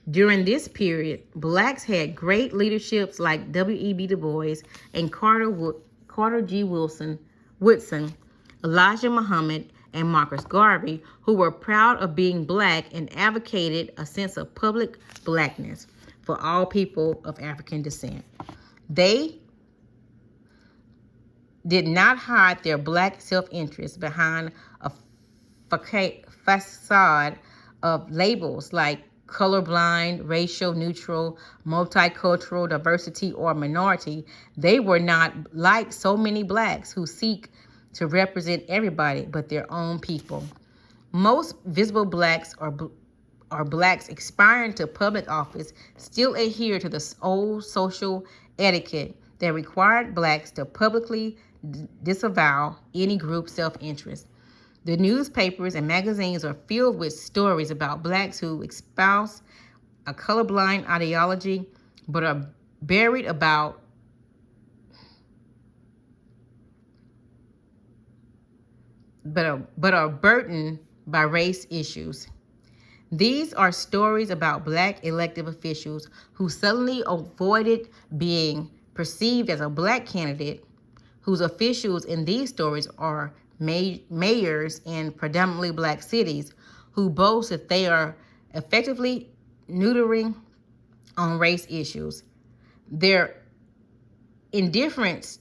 [SPEAKER 1] During this period, blacks had great leaderships like W.E.B. Du Bois and Carter G. Woodson, Elijah Muhammad, and Marcus Garvey, who were proud of being black and advocated a sense of public blackness for all people of African descent. They did not hide their black self-interest behind a facade of labels like colorblind, racial neutral, multicultural, diversity, or minority. They were not like so many blacks who seek to represent everybody but their own people. Most visible blacks or blacks aspiring to public office still adhere to the old social etiquette that required blacks to publicly disavow any group self-interest. The newspapers and magazines are filled with stories about blacks who espouse a colorblind ideology but are burdened by race issues. These are stories about black elected officials who suddenly avoided being perceived as a black candidate, whose officials in these stories are mayors in predominantly black cities, who boast that they are effectively neutering on race issues. Their indifference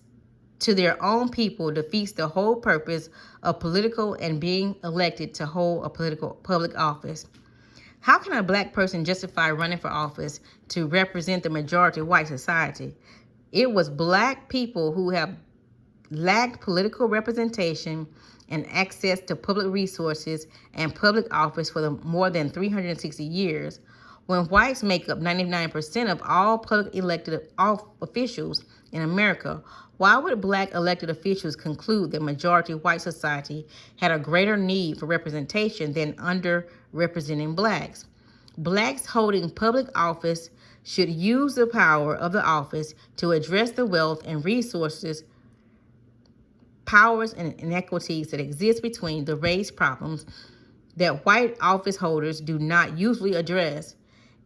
[SPEAKER 1] to their own people defeats the whole purpose of political and being elected to hold a public office. How can a black person justify running for office to represent the majority of white society? It was black people who have lacked political representation and access to public resources and public office for more than 360 years. When whites make up 99% of all public elected officials in America, why would black elected officials conclude that majority white society had a greater need for representation than underrepresenting blacks? Blacks holding public office should use the power of the office to address the wealth and resources, powers, and inequities that exist between the race problems that white office holders do not usually address.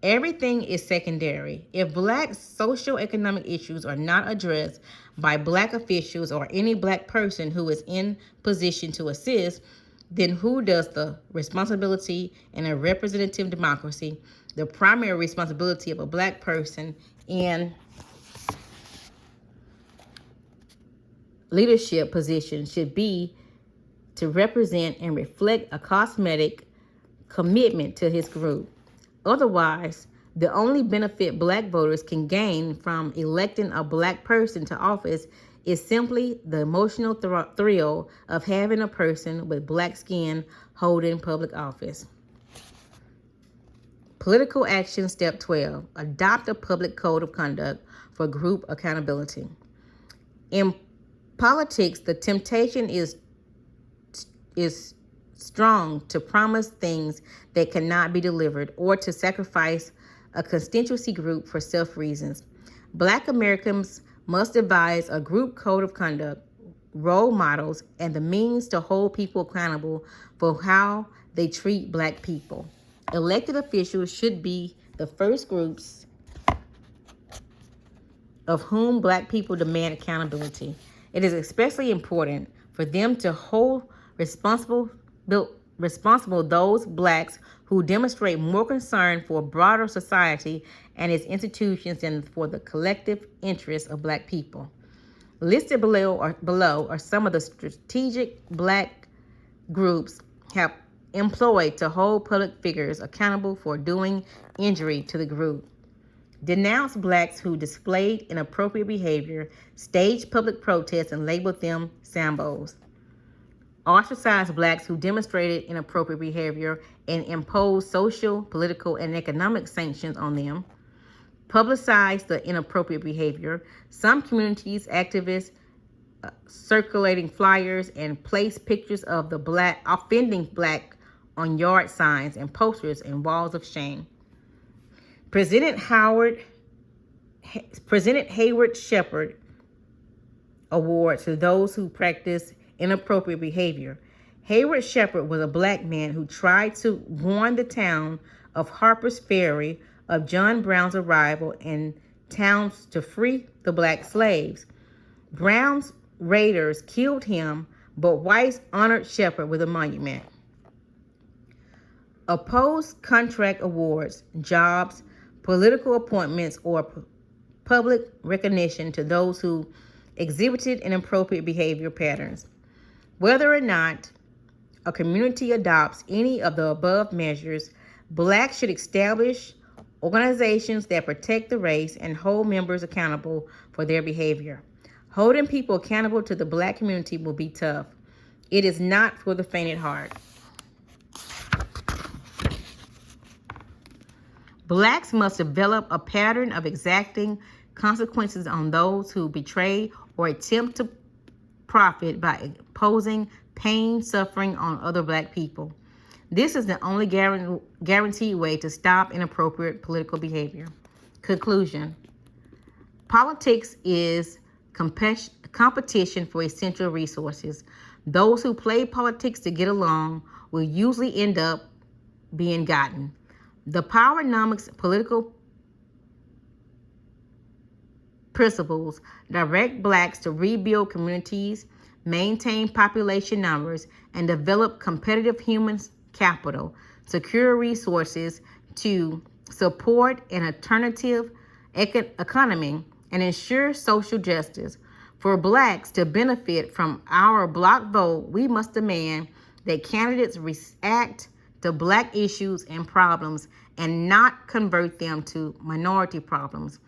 [SPEAKER 1] Everything is secondary. If black socioeconomic issues are not addressed by black officials or any black person who is in position to assist, then who does the responsibility in a representative democracy? The primary responsibility of a black person in leadership position should be to represent and reflect a cosmetic commitment to his group. Otherwise, the only benefit black voters can gain from electing a black person to office is simply the emotional thrill of having a person with black skin holding public office. Political action step 12, adopt a public code of conduct for group accountability. In politics, the temptation is strong to promise things that cannot be delivered or to sacrifice a constituency group for self reasons. Black Americans must devise a group code of conduct, role models, and the means to hold people accountable for how they treat black people. Elected officials should be the first groups of whom black people demand accountability. It is especially important for them to hold responsible those blacks who demonstrate more concern for broader society and its institutions than for the collective interests of black people. Listed below are some of the strategic black groups have employed to hold public figures accountable for doing injury to the group. Denounce blacks who displayed inappropriate behavior, staged public protests, and labeled them Sambos. Ostracize blacks who demonstrated inappropriate behavior and imposed social, political, and economic sanctions on them. Publicize the inappropriate behavior. Some communities, activists, circulating flyers and place pictures of the offending black on yard signs and posters and walls of shame. Presented Hayward Shepherd Award to those who practice inappropriate behavior. Hayward Shepherd was a black man who tried to warn the town of Harper's Ferry of John Brown's arrival in towns to free the black slaves. Brown's raiders killed him, but whites honored Shepherd with a monument. Oppose contract awards, jobs, political appointments, or public recognition to those who exhibited inappropriate behavior patterns. Whether or not a community adopts any of the above measures, blacks should establish organizations that protect the race and hold members accountable for their behavior. Holding people accountable to the black community will be tough. It is not for the faint at heart. Blacks must develop a pattern of exacting consequences on those who betray or attempt to profit by imposing pain, suffering on other black people. This is the only guaranteed way to stop inappropriate political behavior. Conclusion. Politics is competition for essential resources. Those who play politics to get along will usually end up being gotten. The PowerNomics political principles direct blacks to rebuild communities, maintain population numbers, and develop competitive human capital, secure resources to support an alternative economy, and ensure social justice. For blacks to benefit from our block vote, we must demand that candidates react to black issues and problems and not convert them to minority problems.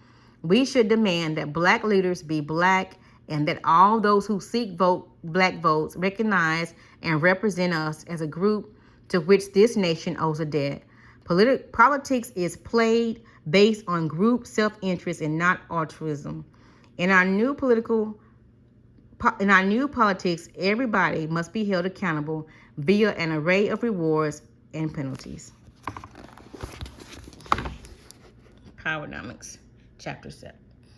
[SPEAKER 1] We should demand that black leaders be black and that all those who seek black votes recognize and represent us as a group to which this nation owes a debt. Politics is played based on group self-interest and not altruism. In our new politics, everybody must be held accountable via an array of rewards and penalties. PowerNomics, Chapter 7.